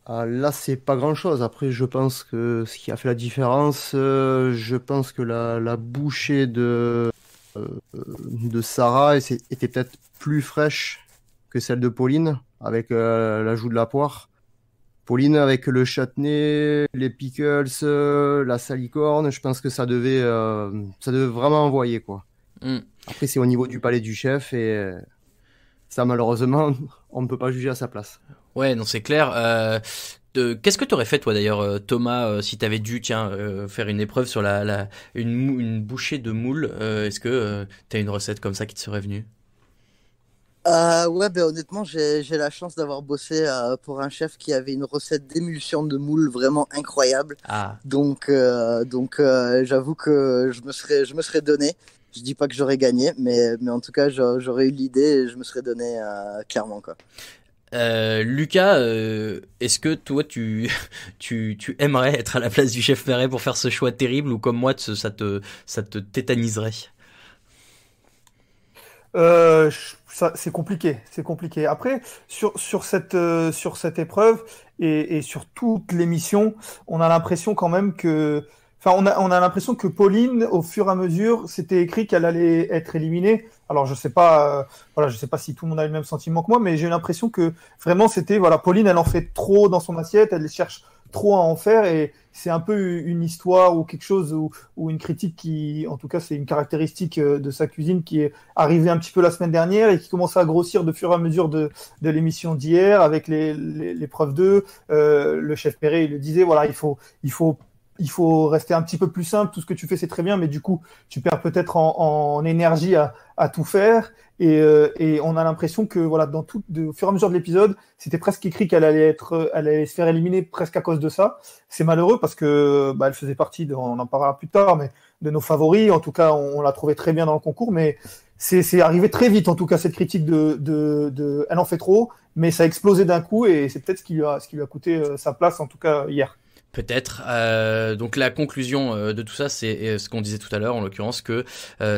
Là, c'est pas grand-chose. Après, je pense que ce qui a fait la différence, je pense que la bouchée de Sarah était peut-être plus fraîche que celle de Pauline, avec l'ajout de la poire. Pauline, avec le châtenay, les pickles, la salicorne, je pense que ça devait vraiment envoyer, quoi. Après, c'est au niveau du palais du chef, et ça, malheureusement, on ne peut pas juger à sa place. Ouais, non, c'est clair. Qu'est-ce que t'aurais fait, toi, d'ailleurs, Thomas, si t'avais dû, faire une épreuve sur une bouchée de moule? Est-ce que t'as une recette comme ça qui te serait venue? Ouais, honnêtement, j'ai la chance d'avoir bossé pour un chef qui avait une recette d'émulsion de moule vraiment incroyable. Donc j'avoue que je me serais donné. Je dis pas que j'aurais gagné, mais en tout cas, j'aurais eu l'idée et je me serais donné clairement, quoi. Lucas, est-ce que toi tu aimerais être à la place du chef Perret pour faire ce choix terrible, ou comme moi ça te tétaniserait? C'est compliqué. Après, sur cette épreuve et sur toute l'émission, on a l'impression quand même que, on a l'impression que Pauline, au fur et à mesure, c'était écrit qu'elle allait être éliminée. Alors je sais pas si tout le monde a le même sentiment que moi, mais j'ai l'impression que vraiment c'était, Pauline, elle en fait trop dans son assiette, elle cherche trop à en faire, et c'est un peu une histoire ou quelque chose ou une critique qui, en tout cas, c'est une caractéristique de sa cuisine qui est arrivée un petit peu la semaine dernière et qui commence à grossir de fur et à mesure de l'émission d'hier avec l'épreuve 2. Le chef Perret, il le disait, il faut il faut rester un petit peu plus simple. Tout ce que tu fais, c'est très bien, mais du coup, tu perds peut-être en énergie à tout faire. Et on a l'impression que voilà, au fur et à mesure de l'épisode, c'était presque écrit qu'elle allait se faire éliminer presque à cause de ça. C'est malheureux parce que elle faisait partie on en parlera plus tard, mais de nos favoris. En tout cas, on l'a trouvée très bien dans le concours, mais c'est arrivé très vite. En tout cas, cette critique elle en fait trop, mais ça a explosé d'un coup et c'est peut-être ce qui lui a coûté sa place, en tout cas hier. Peut-être. Donc la conclusion de tout ça, c'est ce qu'on disait tout à l'heure, en l'occurrence, que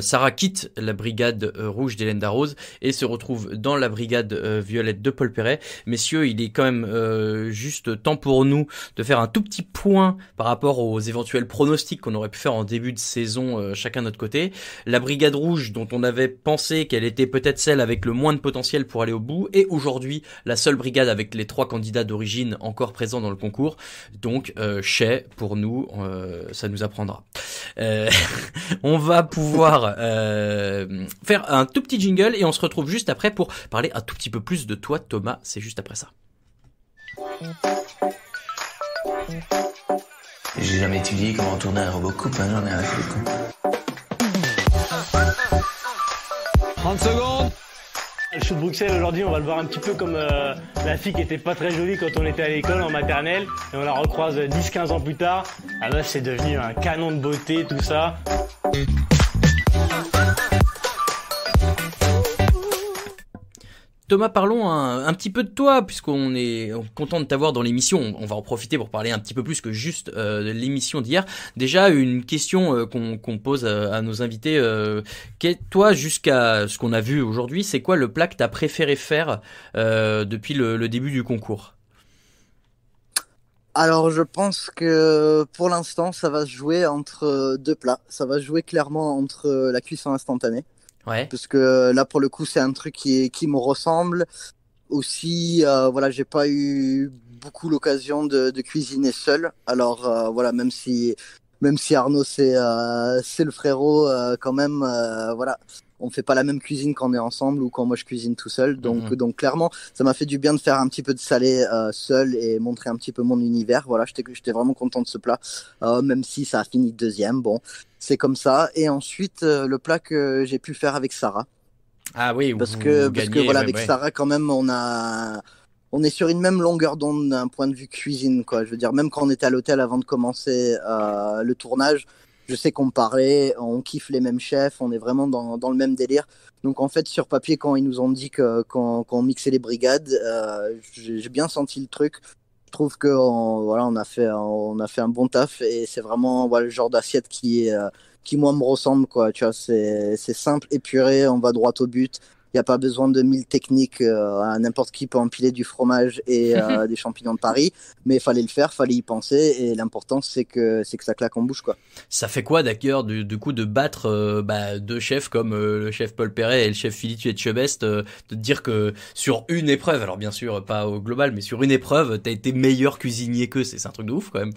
Sarah quitte la brigade rouge d'Hélène Darroze et se retrouve dans la brigade violette de Paul Perret. Messieurs, il est quand même juste temps pour nous de faire un tout petit point par rapport aux éventuels pronostics qu'on aurait pu faire en début de saison, chacun de notre côté. La brigade rouge, dont on avait pensé qu'elle était peut-être celle avec le moins de potentiel pour aller au bout, est aujourd'hui la seule brigade avec les 3 candidats d'origine encore présents dans le concours. Donc Chez, pour nous, ça nous apprendra. On va pouvoir faire un tout petit jingle et on se retrouve juste après pour parler un tout petit peu plus de toi, Thomas. C'est juste après ça. J'ai jamais étudié comment tourner un robot coupe, hein, j'en ai avec le coup. 30 secondes. Le show de Bruxelles aujourd'hui, on va le voir un petit peu comme la fille qui était pas très jolie quand on était à l'école en maternelle et on la recroise 10-15 ans plus tard. Ah bah c'est devenu un canon de beauté, tout ça. Thomas, parlons un petit peu de toi, puisqu'on est content de t'avoir dans l'émission. On va en profiter pour parler un petit peu plus que juste de l'émission d'hier. Déjà, une question qu'on pose à nos invités. Toi, jusqu'à ce qu'on a vu aujourd'hui, c'est quoi le plat que t'as préféré faire depuis le début du concours ? Alors, je pense que pour l'instant, ça va se jouer entre 2 plats. Ça va se jouer clairement entre la cuisson instantanée. Ouais. Parce que là, pour le coup, c'est un truc qui me ressemble. Aussi, voilà, j'ai pas eu beaucoup l'occasion de cuisiner seul. Alors, voilà, même si Arnaud, c'est le frérot, quand même, voilà, on fait pas la même cuisine quand on est ensemble ou quand moi je cuisine tout seul. Donc clairement, ça m'a fait du bien de faire un petit peu de salé seul et montrer un petit peu mon univers. Voilà, j'étais vraiment content de ce plat, même si ça a fini 2e. Bon, c'est comme ça. Et ensuite, le plat que j'ai pu faire avec Sarah. Ah oui, parce que voilà, avec ouais. Sarah quand même, on est sur une même longueur d'onde d'un point de vue cuisine, quoi. Je veux dire, même quand on était à l'hôtel avant de commencer le tournage, je sais qu'on parlait, on kiffe les mêmes chefs, on est vraiment dans le même délire. Donc en fait, sur papier, quand ils nous ont dit qu'on mixait les brigades, j'ai bien senti le truc. Je trouve que voilà, on a fait un bon taf et c'est vraiment voilà, le genre d'assiette qui moi me ressemble, quoi. Tu vois, c'est simple, épuré, on va droit au but. Il n'y a pas besoin de 1000 techniques, n'importe qui peut empiler du fromage et des champignons de Paris, mais il fallait le faire, fallait y penser, et l'important c'est que ça claque en bouche, quoi. Ça fait quoi d'ailleurs du coup de battre 2 chefs comme le chef Paul Perret et le chef Philippe Etchebest, de dire que sur une épreuve, alors bien sûr pas au global, mais sur une épreuve, t'as été meilleur cuisinier qu'eux, c'est un truc de ouf quand même.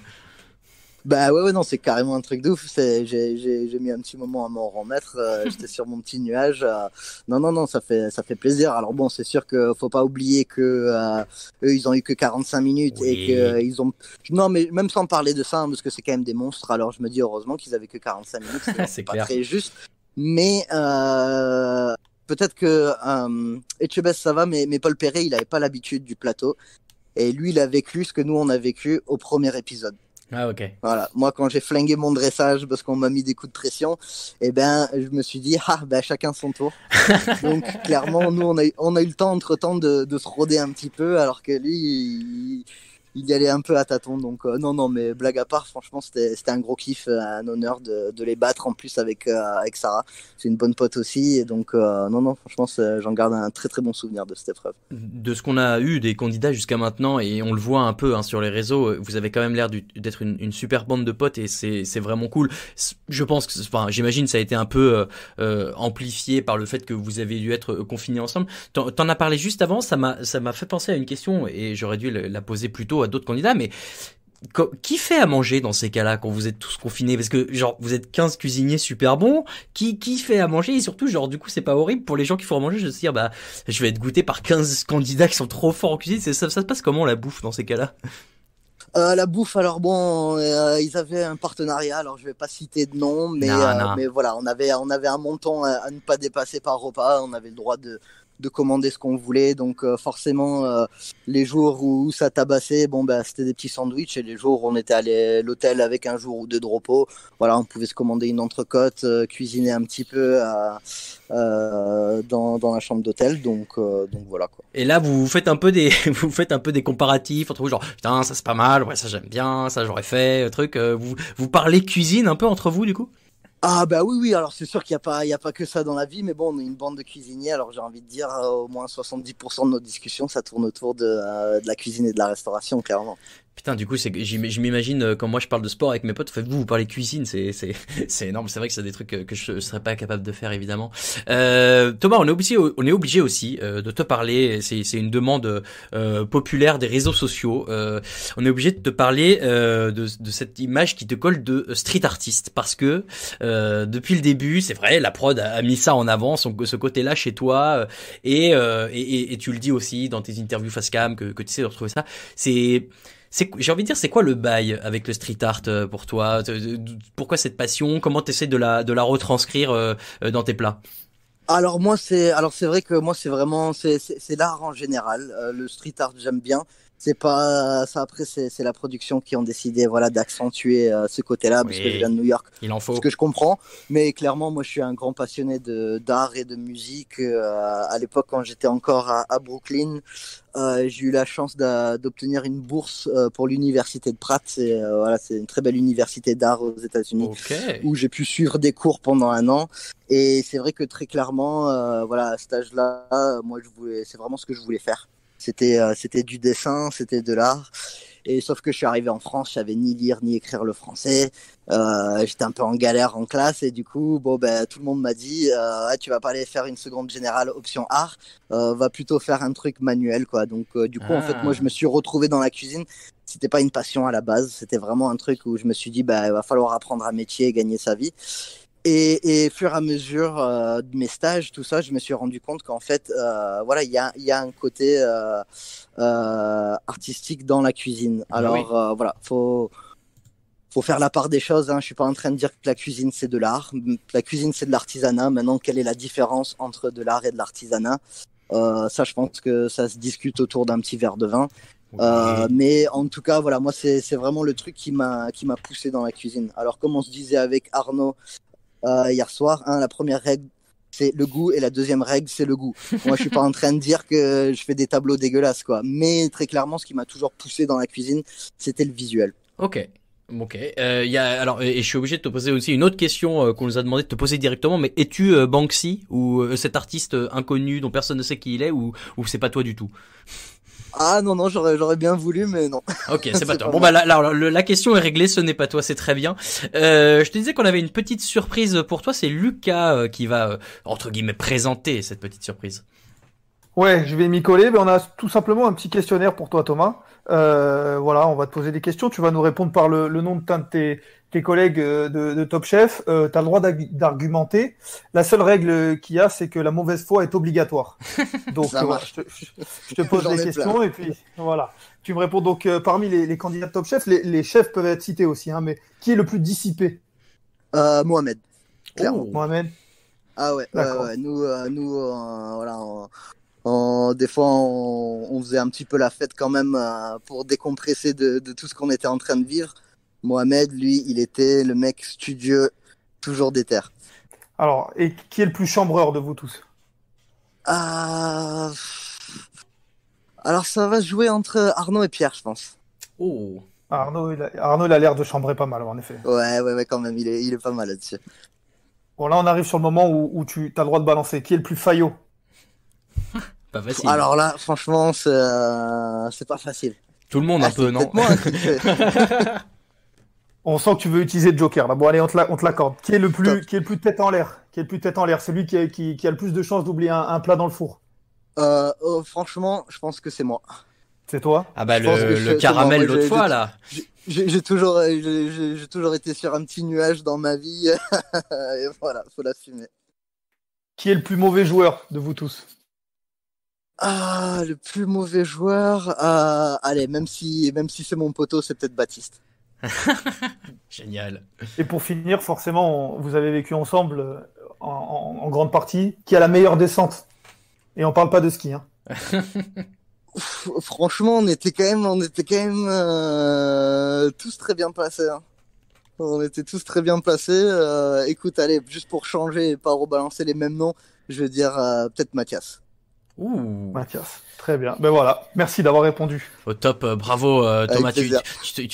Bah ouais, non, c'est carrément un truc de ouf. J'ai mis un petit moment à m'en remettre. J'étais sur mon petit nuage. Non, ça fait plaisir. Alors bon, c'est sûr que faut pas oublier que eux, ils ont eu que 45 minutes oui. Et que ils ont. Non, mais même sans parler de ça, hein, parce que c'est quand même des monstres. Alors je me dis heureusement qu'ils avaient que 45 minutes. C'est pas clair. très juste. Mais peut-être que Etchebest ça va, mais Paul Perret, il avait pas l'habitude du plateau. Et lui, il a vécu ce que nous on a vécu au premier épisode. Ah ok. Voilà, moi quand j'ai flingué mon dressage parce qu'on m'a mis des coups de pression, eh ben je me suis dit chacun son tour. Donc clairement nous on a eu le temps entre-temps de se rôder un petit peu alors que lui il y allait un peu à tâtons. Donc non mais blague à part, franchement c'était un gros kiff, un honneur de les battre en plus avec Sarah. C'est une bonne pote aussi et donc non franchement j'en garde un très très bon souvenir de cette épreuve. De ce qu'on a eu des candidats jusqu'à maintenant et on le voit un peu sur les réseaux, vous avez quand même l'air d'être une super bande de potes et c'est vraiment cool. Je pense que j'imagine ça a été un peu amplifié par le fait que vous avez dû être confinés ensemble. T'en as parlé juste avant, ça m'a fait penser à une question et j'aurais dû la poser plus tôt à d'autres candidats, mais qui fait à manger dans ces cas-là quand vous êtes tous confinés? Parce que genre vous êtes 15 cuisiniers super bons, qui fait à manger? Et surtout genre du coup c'est pas horrible pour les gens qui font à manger de se dire je vais être goûté par 15 candidats qui sont trop forts en cuisine. Ça se passe comment la bouffe dans ces cas-là? La bouffe, alors bon, ils avaient un partenariat, alors je vais pas citer de nom, mais, Non. mais voilà, on avait un montant à ne pas dépasser par repas, on avait le droit de commander ce qu'on voulait, donc forcément, les jours où ça tabassait, bon, bah, c'était des petits sandwichs, et les jours où on était à l'hôtel avec un jour ou deux de repos, voilà, on pouvait se commander une entrecôte, cuisiner un petit peu dans la chambre d'hôtel, donc voilà quoi. Et là, vous faites un peu des, vous faites un peu des comparatifs entre vous, genre, putain, ça c'est pas mal, ouais, ça j'aime bien, ça j'aurais fait, truc, vous parlez cuisine un peu entre vous, du coup? Ah bah oui, alors c'est sûr qu'il y a pas que ça dans la vie, mais bon, on est une bande de cuisiniers, alors j'ai envie de dire au moins 70% de nos discussions, ça tourne autour de la cuisine et de la restauration, clairement. Putain, du coup, je m'imagine quand moi je parle de sport avec mes potes, vous parlez cuisine, c'est énorme. C'est vrai que c'est des trucs que je serais pas capable de faire évidemment. Thomas, on est obligé aussi de te parler. C'est une demande populaire des réseaux sociaux. On est obligé de te parler de cette image qui te colle de street artiste parce que depuis le début, c'est vrai, la prod a mis ça en avant, ce côté-là chez toi, et tu le dis aussi dans tes interviews face cam que tu essaies de retrouver ça. J'ai envie de dire, c'est quoi le bail avec le street art pour toi? Pourquoi cette passion? Comment t'essaies de la retranscrire dans tes plats? Alors c'est vrai que moi c'est vraiment c'est l'art en général. Le street art j'aime bien. C'est pas ça après c'est la production qui ont décidé voilà d'accentuer ce côté-là parce que je viens de New York. Il en faut. Ce que je comprends, mais clairement moi je suis un grand passionné d'art et de musique. À l'époque quand j'étais encore à Brooklyn, j'ai eu la chance d'obtenir une bourse pour l'université de Pratt. C'est une très belle université d'art aux États-Unis où j'ai pu suivre des cours pendant un an. Et c'est vrai que très clairement, voilà, à cet âge-là, moi c'est vraiment ce que je voulais faire. C'était du dessin, c'était de l'art. Et sauf que je suis arrivé en France, je savais ni lire ni écrire le français. J'étais un peu en galère en classe et du coup, tout le monde m'a dit, tu vas pas aller faire une seconde générale option art, va plutôt faire un truc manuel, quoi. Donc du coup, en fait, moi, je me suis retrouvé dans la cuisine. C'était pas une passion à la base, c'était vraiment un truc où je me suis dit, il va falloir apprendre un métier et gagner sa vie. Et fur et à mesure de mes stages, tout ça, je me suis rendu compte qu'en fait, voilà, il y a un côté artistique dans la cuisine. Alors voilà, faut faire la part des choses. Hein. Je suis pas en train de dire que la cuisine c'est de l'art. La cuisine c'est de l'artisanat. Maintenant, quelle est la différence entre de l'art et de l'artisanat? Ça, je pense que ça se discute autour d'un petit verre de vin. Mais en tout cas, voilà, moi c'est vraiment le truc qui m'a poussé dans la cuisine. Alors comme on se disait avec Arnaud hier soir, hein, la première règle c'est le goût et la deuxième règle c'est le goût. Moi je suis pas en train de dire que je fais des tableaux dégueulasses quoi, mais très clairement ce qui m'a toujours poussé dans la cuisine c'était le visuel. Ok. Alors, et je suis obligé de te poser aussi une autre question qu'on nous a demandé de te poser directement, mais es-tu Banksy ou cet artiste inconnu dont personne ne sait qui il est ou c'est pas toi du tout? Ah non, j'aurais bien voulu, mais non. Ok, c'est pas toi. Bon la question est réglée, ce n'est pas toi, c'est très bien. Je te disais qu'on avait une petite surprise pour toi, c'est Lucas qui va entre guillemets présenter cette petite surprise. Ouais, je vais m'y coller, mais on a tout simplement un petit questionnaire pour toi, Thomas. Voilà, on va te poser des questions, tu vas nous répondre par le nom de tes collègues de Top Chef. Tu as le droit d'argumenter. La seule règle qu'il y a, c'est que la mauvaise foi est obligatoire. Donc, je te pose les questions et puis voilà. Tu me réponds donc parmi les candidats de Top Chef, les chefs peuvent être cités aussi, hein, mais qui est le plus dissipé? Mohamed. Clairement. Mohamed. Ah ouais, nous voilà. Des fois, on faisait un petit peu la fête quand même pour décompresser de tout ce qu'on était en train de vivre. Mohamed, lui, il était le mec studieux, toujours déter. Alors, et qui est le plus chambreur de vous tous? Alors, ça va se jouer entre Arnaud et Pierre, je pense. Oh. Arnaud, il a l'air de chambrer pas mal, en effet. Ouais, quand même, il est pas mal là-dessus. Bon, là, on arrive sur le moment où tu as le droit de balancer. Qui est le plus faillot? Pas facile. Alors là, franchement, c'est pas facile. Tout le monde un peu, non? Moi, On sent que tu veux utiliser le Joker là. Bon, allez, on te l'accorde. Qui est le plus tête en l'air? Qui est le plus tête en l'air? Celui qui a le plus de chances d'oublier un plat dans le four? Franchement, je pense que c'est moi. C'est toi? Ah bah le caramel l'autre fois là. J'ai toujours été sur un petit nuage dans ma vie. Et voilà, faut l'assumer. Qui est le plus mauvais joueur de vous tous? Ah, le plus mauvais joueur. Allez, même si c'est mon poteau, c'est peut-être Baptiste. Génial. Et pour finir, forcément, vous avez vécu ensemble en grande partie. Qui a la meilleure descente? Et on parle pas de ski, hein. Franchement, on était quand même tous très bien placés. Hein. On était tous très bien placés. Écoute, allez, juste pour changer et pas rebalancer les mêmes noms, je vais dire peut-être Mathias. Ouh. Mathias, très bien. Ben voilà, merci d'avoir répondu. Au top, bravo Thomas, tu plaisir.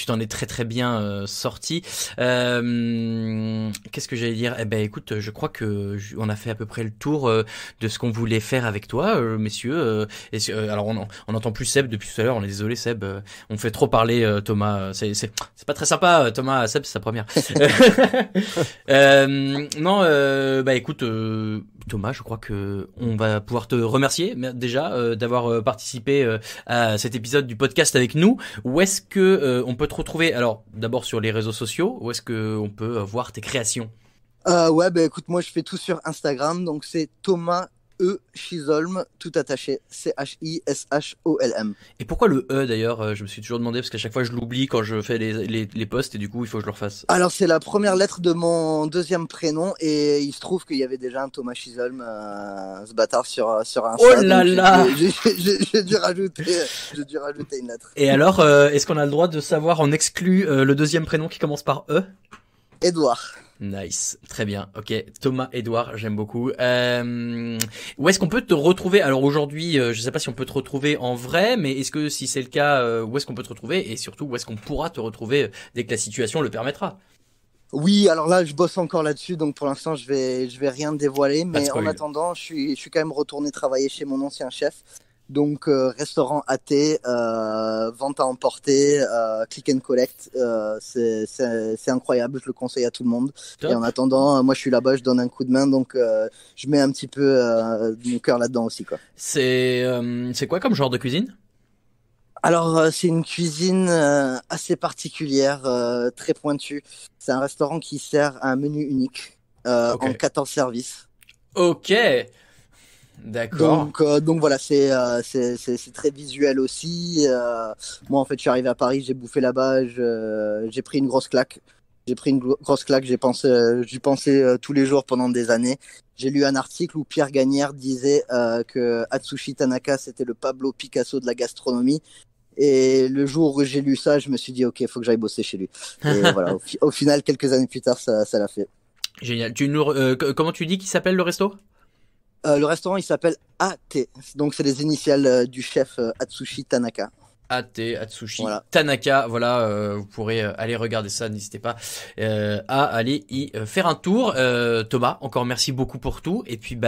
t'en es très très bien sorti. Qu'est-ce que j'allais dire? Eh ben écoute, je crois que on a fait à peu près le tour de ce qu'on voulait faire avec toi, messieurs. Alors on n'entend plus Seb depuis tout à l'heure, on est désolé Seb, on fait trop parler Thomas. C'est pas très sympa Thomas, Seb c'est sa première. Non, bah écoute Thomas, je crois que on va pouvoir te remercier déjà d'avoir participé à cet épisode du podcast avec nous. Où est-ce que on peut te retrouver? Alors d'abord sur les réseaux sociaux, où est-ce que on peut voir tes créations? Ouais, bah écoute, moi je fais tout sur Instagram, donc c'est Thomas Chisholm, tout attaché, Chisholm. Et pourquoi le E d'ailleurs? Je me suis toujours demandé parce qu'à chaque fois je l'oublie quand je fais les posts et du coup il faut que je le refasse. Alors c'est la première lettre de mon deuxième prénom et il se trouve qu'il y avait déjà un Thomas Chisholm, ce bâtard sur Insta. Oh là là! J'ai dû rajouter une lettre. Et alors, est-ce qu'on a le droit de savoir en exclu le deuxième prénom qui commence par E? Edouard. Nice, très bien, ok. Thomas Edouard, j'aime beaucoup. Où est-ce qu'on peut te retrouver? Alors aujourd'hui, je sais pas si on peut te retrouver en vrai, mais est-ce que si c'est le cas, où est-ce qu'on peut te retrouver? Et surtout, où est-ce qu'on pourra te retrouver dès que la situation le permettra? Oui, alors là, je bosse encore là-dessus, donc pour l'instant, je vais rien dévoiler, mais en attendant, je suis quand même retourné travailler chez mon ancien chef. Donc restaurant AT, vente à emporter, click and collect, c'est incroyable, je le conseille à tout le monde. Top. Et en attendant, moi je suis là-bas, je donne un coup de main, donc je mets un petit peu mon cœur là-dedans aussi quoi. C'est quoi comme genre de cuisine? Alors c'est une cuisine assez particulière, très pointue. C'est un restaurant qui sert un menu unique en 14 services. Ok. D'accord. Donc voilà, c'est très visuel aussi. Moi en fait, je suis arrivé à Paris, j'ai bouffé là-bas, j'ai pris une grosse claque. J'y pensais tous les jours pendant des années. J'ai lu un article où Pierre Gagnère disait que Atsushi Tanaka c'était le Pablo Picasso de la gastronomie. Et le jour où j'ai lu ça, je me suis dit ok, faut que j'aille bosser chez lui. Et voilà, au final, quelques années plus tard, ça l'a fait. Génial. Comment tu dis qu'il s'appelle le resto? Le restaurant, il s'appelle AT. Donc, c'est les initiales du chef Atsushi Tanaka. AT, Atsushi Tanaka. Voilà, vous pourrez aller regarder ça. N'hésitez pas à aller y faire un tour. Thomas, encore merci beaucoup pour tout. Et puis,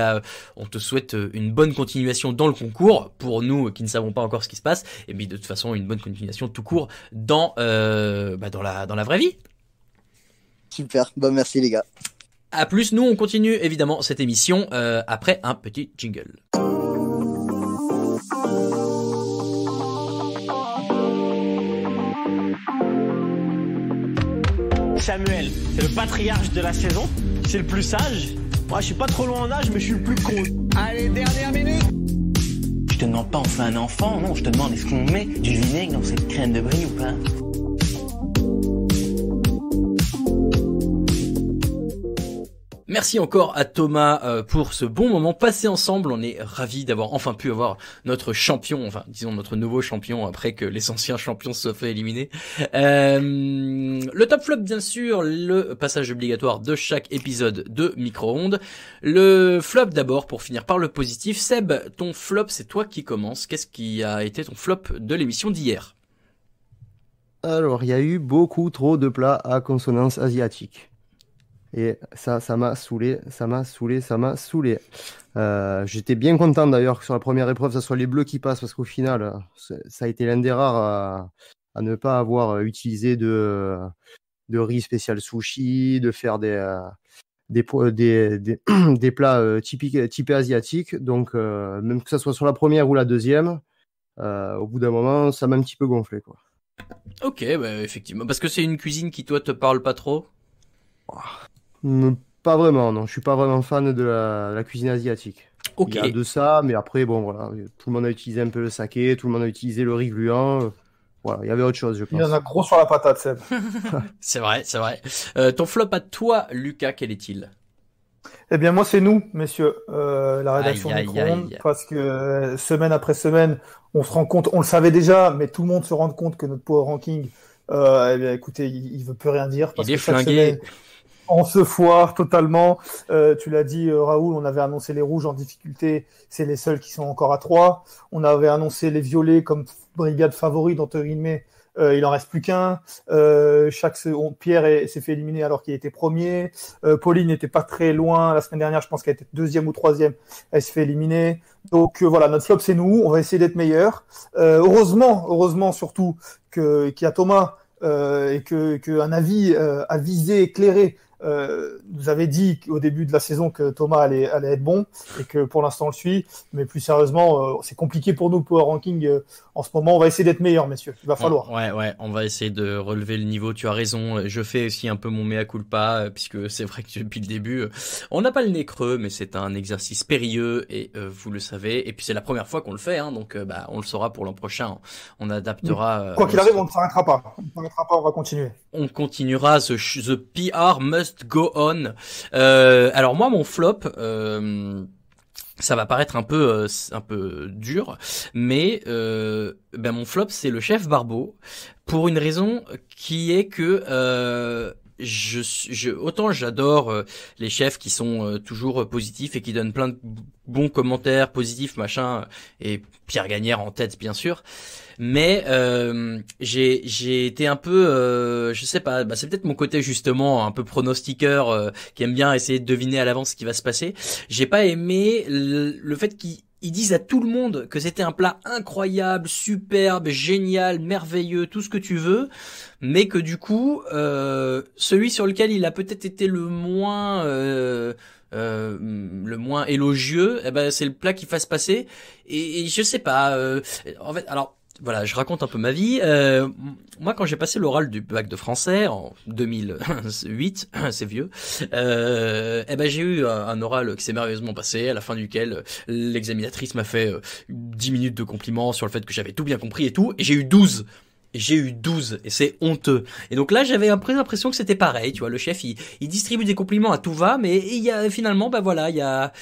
on te souhaite une bonne continuation dans le concours. Pour nous qui ne savons pas encore ce qui se passe. Et puis, de toute façon, une bonne continuation tout court dans la vraie vie. Super. Bon, merci les gars. À plus, nous on continue évidemment cette émission après un petit jingle. Samuel, c'est le patriarche de la saison, c'est le plus sage. Moi je suis pas trop loin en âge mais je suis le plus con. Allez, dernière minute. Je te demande pas on fait un enfant, non, je te demande est-ce qu'on met du vinaigre dans cette crème de brie ou pas? Merci encore à Thomas pour ce bon moment passé ensemble. On est ravis d'avoir enfin pu avoir notre champion, enfin disons notre nouveau champion après que les anciens champions se soient fait éliminer. Le top flop bien sûr, le passage obligatoire de chaque épisode de Micro-ondes. Le flop d'abord pour finir par le positif. Seb, ton flop c'est toi qui commence. Qu'est-ce qui a été ton flop de l'émission d'hier? Alors il y a eu beaucoup trop de plats à consonance asiatique. Et ça m'a saoulé. J'étais bien content d'ailleurs que sur la première épreuve, ça soit les bleus qui passent, parce qu'au final, ça a été l'un des rares à ne pas avoir utilisé de riz spécial sushi, de faire des plats typés asiatiques. Donc, même que ça soit sur la première ou la deuxième, au bout d'un moment, ça m'a un petit peu gonflé, quoi. Ok, effectivement. Parce que c'est une cuisine qui, toi, te parle pas trop? Pas vraiment, non. Je suis pas vraiment fan de la cuisine asiatique. Ok. Il y a de ça, mais après, bon, voilà, tout le monde a utilisé un peu le saké, tout le monde a utilisé le riz gluant. Voilà, il y avait autre chose, je pense. Il y en a gros sur la patate, Seb. C'est vrai, c'est vrai. Ton flop à toi, Lucas, quel est-il? Eh bien, moi, c'est nous, messieurs, la rédaction Aïe, du aïe, Micro-ondes, aïe. parce que semaine après semaine, on se rend compte, on le savait déjà, mais tout le monde se rend compte que notre power ranking, eh bien, écoutez, il veut plus rien dire, parce Il est que chaque flingué. semaine, on se foire totalement. Tu l'as dit, Raoul, on avait annoncé les rouges en difficulté, c'est les seuls qui sont encore à 3. On avait annoncé les violets comme brigade favorite, entre guillemets. Il en reste plus qu'un. Pierre s'est fait éliminer alors qu'il était premier. Pauline n'était pas très loin la semaine dernière. Je pense qu'elle était deuxième ou troisième. Elle se fait éliminer. Donc voilà, notre flop c'est nous. On va essayer d'être meilleurs. Heureusement surtout qu'il y a Thomas et que un avis avisé, éclairé. Nous avait dit au début de la saison que Thomas allait être bon et que pour l'instant on le suit, mais plus sérieusement c'est compliqué pour nous le power ranking en ce moment. On va essayer d'être meilleur, messieurs, il va falloir. Ouais, on va essayer de relever le niveau, tu as raison. Je fais aussi un peu mon mea culpa, puisque c'est vrai que depuis le début, on n'a pas le nez creux, mais c'est un exercice périlleux, et vous le savez, et puis c'est la première fois qu'on le fait, hein, donc on le saura pour l'an prochain, on adaptera. Quoi qu'il arrive, on ne s'arrêtera pas, on va continuer. On continuera, the PR must go on. Alors moi, mon flop, ça va paraître un peu dur, mais mon flop, c'est le chef Barbeau, pour une raison qui est que autant j'adore les chefs qui sont toujours positifs et qui donnent plein de bons commentaires positifs, machin, et Pierre Gagnère en tête bien sûr. Mais j'ai été un peu, je sais pas, c'est peut-être mon côté justement un peu pronostiqueur qui aime bien essayer de deviner à l'avance ce qui va se passer. J'ai pas aimé le fait qu'ils disent à tout le monde que c'était un plat incroyable, superbe, génial, merveilleux, tout ce que tu veux, mais que du coup, celui sur lequel il a peut-être été le moins élogieux, c'est le plat qui fasse passer. Et je sais pas. En fait, alors. Voilà, je raconte un peu ma vie. Moi, quand j'ai passé l'oral du bac de français en 2008, c'est vieux, j'ai eu un oral qui s'est merveilleusement passé, à la fin duquel l'examinatrice m'a fait 10 minutes de compliments sur le fait que j'avais tout bien compris et tout, et j'ai eu 12. Et c'est honteux. Et donc là, j'avais un peu l'impression que c'était pareil, tu vois, le chef, il distribue des compliments à tout va, mais il y a finalement, il y a...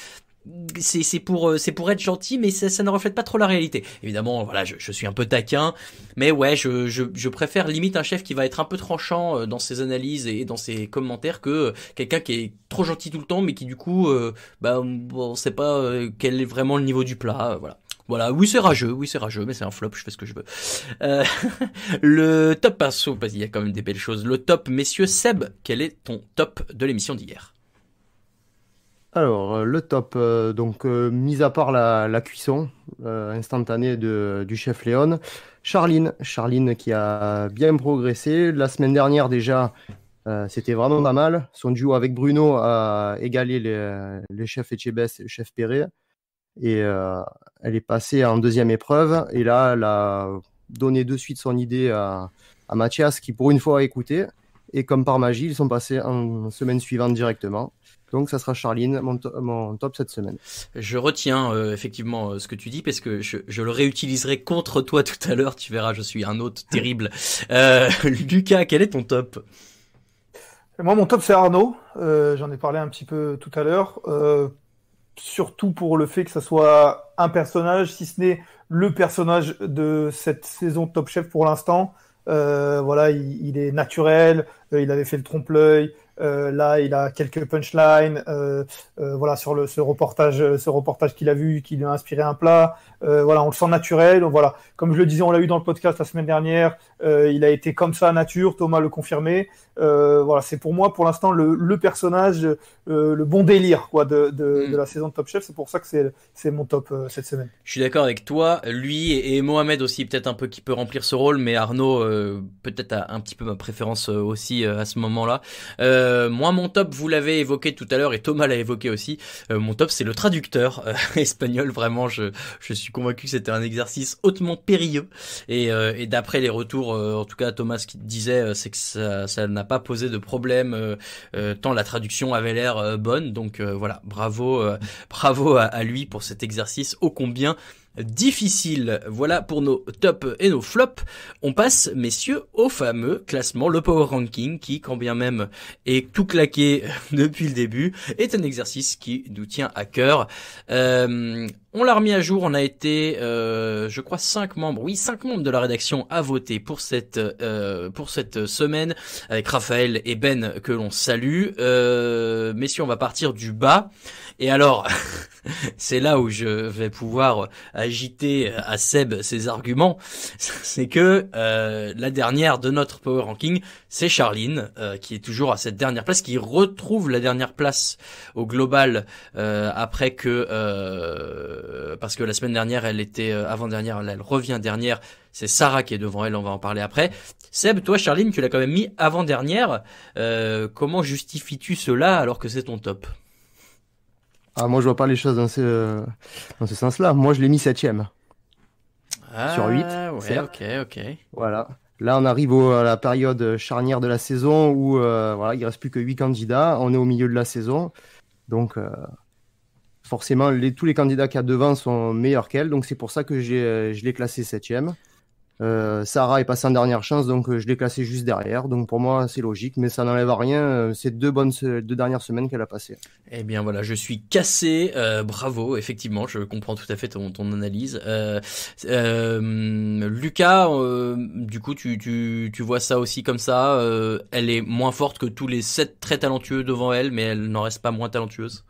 c'est pour être gentil, mais ça ne reflète pas trop la réalité. Évidemment, voilà, je suis un peu taquin, mais ouais, je préfère limite un chef qui va être un peu tranchant dans ses analyses et dans ses commentaires que quelqu'un qui est trop gentil tout le temps, mais qui du coup, on sait pas quel est vraiment le niveau du plat, voilà. Voilà, oui c'est rageux, mais c'est un flop, je fais ce que je veux. Le top perso, parce qu'il y a quand même des belles choses. Le top, messieurs. Seb, quel est ton top de l'émission d'hier? Alors, le top, mis à part la cuisson instantanée du chef Léon, Charline qui a bien progressé. La semaine dernière déjà, c'était vraiment pas mal. Son duo avec Bruno a égalé les chefs Etchebest et le chef Perret. Et elle est passée en deuxième épreuve. Et là, elle a donné de suite son idée à Mathias, qui pour une fois a écouté. Et comme par magie, ils sont passés en semaine suivante directement. Donc ça sera Charline, mon top cette semaine. Je retiens effectivement ce que tu dis, parce que je le réutiliserai contre toi tout à l'heure, tu verras, je suis un hôte terrible. Lucas, quel est ton top? Moi, mon top, c'est Arnaud. J'en ai parlé un petit peu tout à l'heure. Surtout pour le fait que ça soit un personnage, si ce n'est le personnage de cette saison Top Chef pour l'instant. Voilà, il est naturel, il avait fait le trompe-l'œil, là il a quelques punchlines, voilà, sur ce reportage qu'il a vu, qui lui a inspiré un plat, voilà, on le sent naturel, donc voilà, comme je le disais, on l'a eu dans le podcast la semaine dernière, il a été comme ça nature, Thomas le confirmait, voilà, c'est pour moi pour l'instant le personnage, le bon délire quoi de la saison de Top Chef, c'est pour ça que c'est mon top cette semaine. Je suis d'accord avec toi, lui et Mohamed aussi peut-être un peu qui peut remplir ce rôle, mais Arnaud peut-être a un petit peu ma préférence aussi à ce moment-là. Moi, mon top, vous l'avez évoqué tout à l'heure et Thomas l'a évoqué aussi. Mon top, c'est le traducteur espagnol. Vraiment, je suis convaincu que c'était un exercice hautement périlleux. Et d'après les retours, en tout cas Thomas, ce qu'il disait, c'est que ça n'a pas posé de problème tant la traduction avait l'air bonne. Donc voilà, bravo à lui pour cet exercice ô combien difficile. Voilà pour nos tops et nos flops. On passe, messieurs, au fameux classement, le Power Ranking, qui, quand bien même est tout claqué depuis le début, est un exercice qui nous tient à cœur. On l'a remis à jour, on a été, je crois, 5 membres de la rédaction à voter pour cette semaine, avec Raphaël et Ben que l'on salue. Messieurs, on va partir du bas. Et alors, c'est là où je vais pouvoir agiter à Seb ses arguments, c'est que la dernière de notre Power Ranking, c'est Charline, qui est toujours à cette dernière place, qui retrouve la dernière place au global après que parce que la semaine dernière elle était avant-dernière, elle revient dernière. C'est Sarah qui est devant elle, on va en parler après. Seb, toi Charline, tu l'as quand même mis avant-dernière. Comment justifies-tu cela alors que c'est ton top? Ah, moi, je vois pas les choses dans ce sens-là. Moi, je l'ai mis 7e. Sur 8. Ouais, ok. Voilà. Là, on arrive à la période charnière de la saison où voilà, il reste plus que 8 candidats. On est au milieu de la saison. Donc, forcément, tous les candidats qu'il y a devant sont meilleurs qu'elle. Donc, c'est pour ça que je l'ai classé 7e. Sarah est passée en dernière chance, donc je l'ai classée juste derrière. Donc pour moi, c'est logique, mais ça n'enlève à rien. C'est deux dernières semaines qu'elle a passées. Eh bien voilà, je suis cassé. Bravo, effectivement, je comprends tout à fait ton analyse. Lucas, du coup, tu vois ça aussi comme ça. Elle est moins forte que tous les 7 très talentueux devant elle, mais elle n'en reste pas moins talentueuse.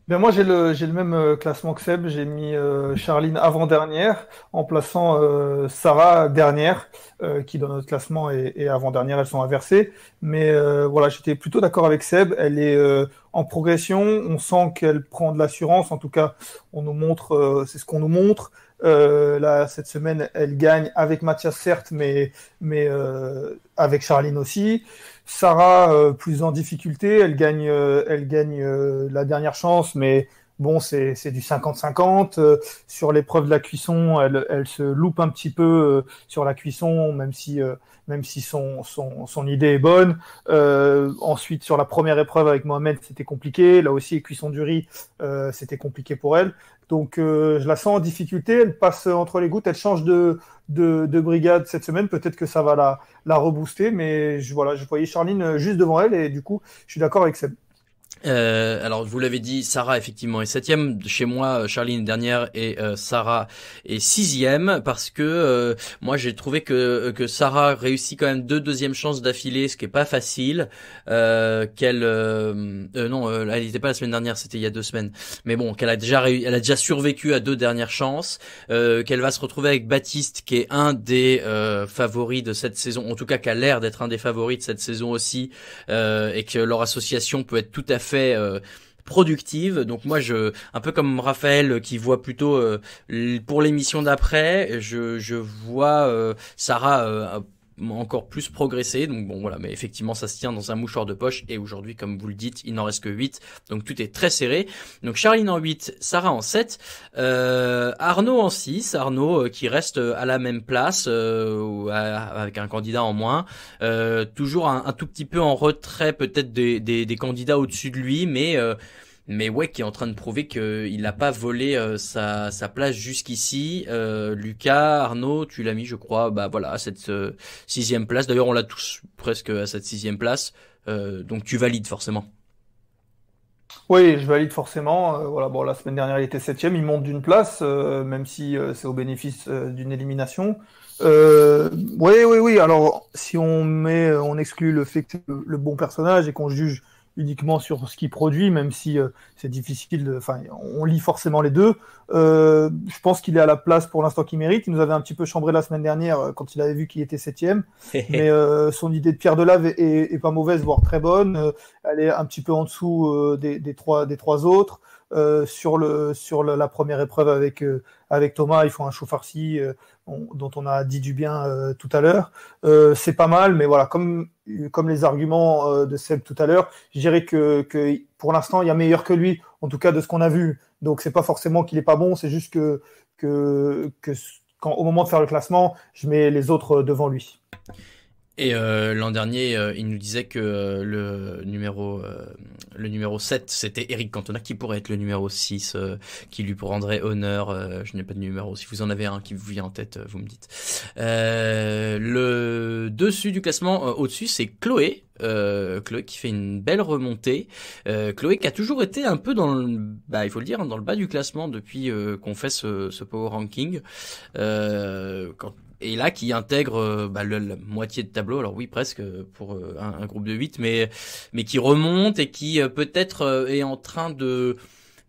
Ben moi j'ai le même classement que Seb, j'ai mis Charline avant-dernière en plaçant Sarah dernière, qui dans notre classement est avant-dernière, elles sont inversées. Mais voilà, j'étais plutôt d'accord avec Seb, elle est en progression, on sent qu'elle prend de l'assurance, en tout cas on nous montre, c'est ce qu'on nous montre. Là cette semaine elle gagne avec Mathias certes, mais avec Charline aussi. Sarah plus en difficulté, elle gagne la dernière chance, mais bon c'est du 50-50. Sur l'épreuve de la cuisson, elle se loupe un petit peu sur la cuisson, même si son idée est bonne. Ensuite sur la première épreuve avec Mohamed, c'était compliqué. Là aussi cuisson du riz, c'était compliqué pour elle. Donc je la sens en difficulté, elle passe entre les gouttes, elle change de brigade cette semaine, peut-être que ça va la rebooster, mais je voyais Charline juste devant elle et du coup je suis d'accord avec Seb. Alors vous l'avez dit, Sarah effectivement est 7e. Chez moi, Charline est dernière et Sarah est 6e parce que moi j'ai trouvé que Sarah réussit quand même 2 deuxièmes chances d'affilée, ce qui est pas facile. Elle n'était pas la semaine dernière, c'était il y a 2 semaines. Mais bon, elle a déjà survécu à 2 dernières chances. Qu'elle va se retrouver avec Baptiste, qui est un des favoris de cette saison, en tout cas qui a l'air d'être un des favoris de cette saison aussi, et que leur association peut être tout à fait productive. Donc moi un peu comme Raphaël qui voit plutôt pour l'émission d'après, je vois Sarah encore plus progresser. Donc bon voilà, mais effectivement ça se tient dans un mouchoir de poche et aujourd'hui comme vous le dites, il n'en reste que 8. Donc tout est très serré. Donc Charline en 8, Sarah en 7, Arnaud en 6, Arnaud qui reste à la même place avec un candidat en moins, toujours un tout petit peu en retrait peut-être des candidats au-dessus de lui, mais ouais, qui est en train de prouver qu'il n'a pas volé sa place jusqu'ici. Lucas, Arnaud, tu l'as mis, je crois, à cette 6e place. D'ailleurs, on l'a tous presque à cette 6e place. Donc tu valides forcément. Oui, je valide forcément. La semaine dernière, il était 7e, il monte d'une place, même si c'est au bénéfice d'une élimination. Oui. Alors, si on exclut le fait que c'est le bon personnage et qu'on juge uniquement sur ce qu'il produit, même si c'est difficile. On lit forcément les deux. Je pense qu'il est à la place pour l'instant qu'il mérite. Il nous avait un petit peu chambré la semaine dernière quand il avait vu qu'il était 7e. Mais son idée de Pierre Delave est pas mauvaise, voire très bonne. Elle est un petit peu en dessous des trois autres. la première épreuve avec Thomas. Ils font un chou farci dont on a dit du bien tout à l'heure. C'est pas mal, mais voilà, comme les arguments de Seb tout à l'heure, je dirais que pour l'instant, il y a meilleur que lui, en tout cas de ce qu'on a vu. Donc c'est pas forcément qu'il est pas bon, c'est juste que quand au moment de faire le classement, je mets les autres devant lui. Et l'an dernier, il nous disait que le numéro 7, c'était Eric Cantona, qui pourrait être le numéro 6, qui lui rendrait honneur. Je n'ai pas de numéro. Si vous en avez un qui vous vient en tête, vous me dites. Le dessus du classement, au-dessus, c'est Chloé. Chloé qui fait une belle remontée. Chloé qui a toujours été un peu il faut le dire, dans le bas du classement depuis qu'on fait ce Power Ranking. Et là, qui intègre la moitié de tableau, alors oui, presque, pour un groupe de 8, mais qui remonte et qui peut-être est en train de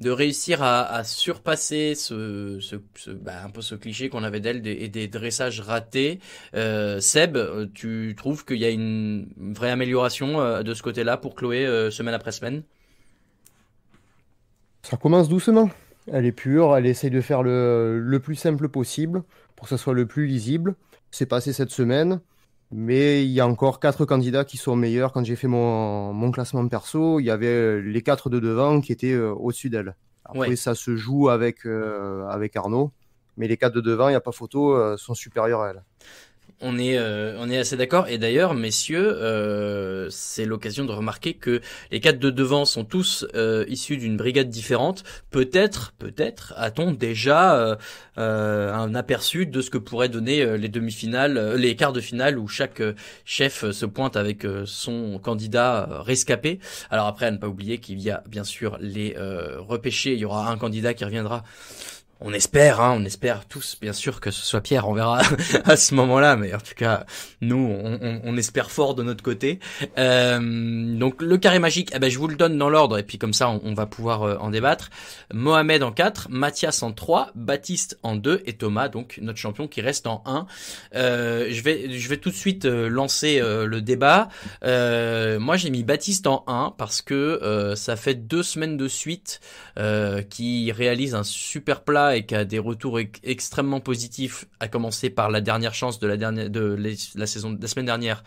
réussir à surpasser un peu ce cliché qu'on avait d'elle et des dressages ratés. Seb, tu trouves qu'il y a une vraie amélioration de ce côté-là pour Chloé, semaine après semaine? Ça commence doucement. Elle est pure, elle essaye de faire le plus simple possible pour que ça soit le plus lisible. C'est passé cette semaine, mais il y a encore 4 candidats qui sont meilleurs. Quand j'ai fait mon classement perso, il y avait les 4 de devant qui étaient au-dessus d'elle. Après, ça se joue avec Arnaud, mais les 4 de devant, il n'y a pas photo, sont supérieurs à elle. On est assez d'accord. Et d'ailleurs, messieurs, c'est l'occasion de remarquer que les 4 de devant sont tous issus d'une brigade différente. Peut-être a-t-on déjà un aperçu de ce que pourraient donner les demi-finales, les quarts de finale où chaque chef se pointe avec son candidat rescapé. Alors après, à ne pas oublier qu'il y a bien sûr les repêchés. Il y aura un candidat qui reviendra. On espère tous, bien sûr, que ce soit Pierre, on verra à ce moment-là, mais en tout cas, nous, on espère fort de notre côté. Donc, le carré magique, je vous le donne dans l'ordre, et puis comme ça, on va pouvoir en débattre. Mohamed en 4, Mathias en 3, Baptiste en 2, et Thomas, donc, notre champion qui reste en 1. Je vais tout de suite lancer le débat. Moi, j'ai mis Baptiste en 1, parce que ça fait 2 semaines de suite qu'il réalise un super plat et qui a des retours extrêmement positifs, à commencer par la dernière chance de la semaine dernière.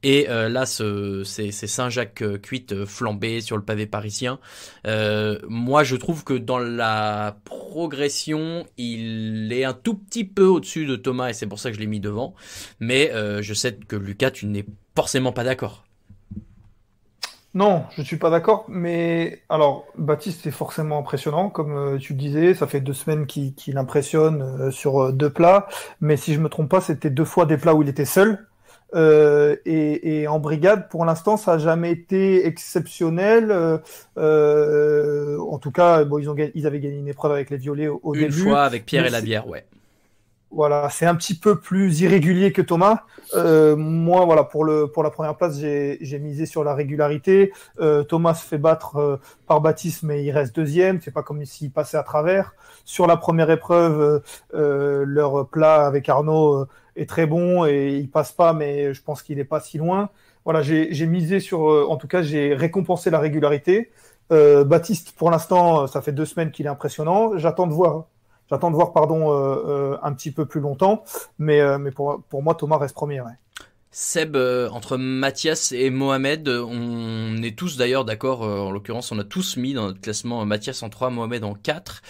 Et là, c'est Saint-Jacques cuite flambé sur le pavé parisien. Moi, je trouve que dans la progression, il est un tout petit peu au-dessus de Thomas et c'est pour ça que je l'ai mis devant. Mais je sais que Lucas, tu n'es forcément pas d'accord. Non, je ne suis pas d'accord, mais alors Baptiste est forcément impressionnant, comme tu le disais, ça fait 2 semaines qu'il impressionne sur 2 plats, mais si je me trompe pas, c'était 2 fois des plats où il était seul, et en brigade, pour l'instant, ça n'a jamais été exceptionnel, en tout cas, ils avaient gagné une épreuve avec les violets au début. Une fois avec Pierre et Labière, ouais. Voilà, c'est un petit peu plus irrégulier que Thomas. Moi, voilà, pour la première place, j'ai misé sur la régularité. Thomas se fait battre par Baptiste, mais il reste 2e. C'est pas comme s'il passait à travers. Sur la première épreuve, leur plat avec Arnaud est très bon et il passe pas, mais je pense qu'il est pas si loin. Voilà, j'ai misé sur, en tout cas, j'ai récompensé la régularité. Baptiste, pour l'instant, ça fait 2 semaines qu'il est impressionnant. J'attends de voir, un petit peu plus longtemps, mais pour moi, Thomas reste premier. Ouais. Seb, entre Mathias et Mohamed, on est tous d'ailleurs d'accord, en l'occurrence on a tous mis dans notre classement Mathias en 3, Mohamed en 4.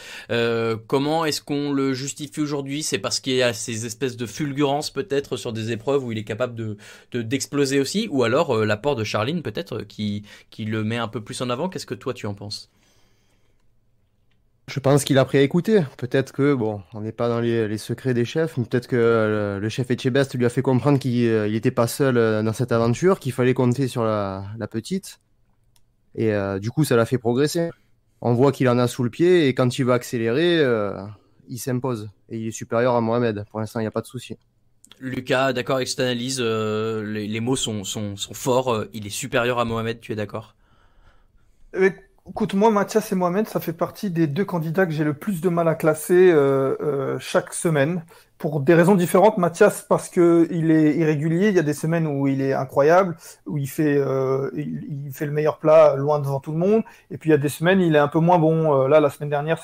Comment est-ce qu'on le justifie aujourd'hui? C'est parce qu'il y a ces espèces de fulgurances peut-être sur des épreuves où il est capable d'exploser aussi, ou alors l'apport de Charline peut-être qui le met un peu plus en avant. Qu'est-ce que toi tu en penses? Je pense qu'il a appris à écouter. Peut-être que, on n'est pas dans les secrets des chefs, mais peut-être que le chef Etchebest lui a fait comprendre qu'il n'était pas seul dans cette aventure, qu'il fallait compter sur la petite. Et du coup, ça l'a fait progresser. On voit qu'il en a sous le pied, et quand il va accélérer, il s'impose. Et il est supérieur à Mohamed. Pour l'instant, il n'y a pas de souci. Lucas, d'accord avec cette analyse, les mots sont forts. Il est supérieur à Mohamed, tu es d'accord? Écoute, moi, Mathias et Mohamed, ça fait partie des 2 candidats que j'ai le plus de mal à classer chaque semaine. pour des raisons différentes. Mathias, parce que il est irrégulier. Il y a des semaines où il est incroyable, où il fait le meilleur plat loin devant tout le monde. Et puis il y a des semaines, il est un peu moins bon. Là, la semaine dernière,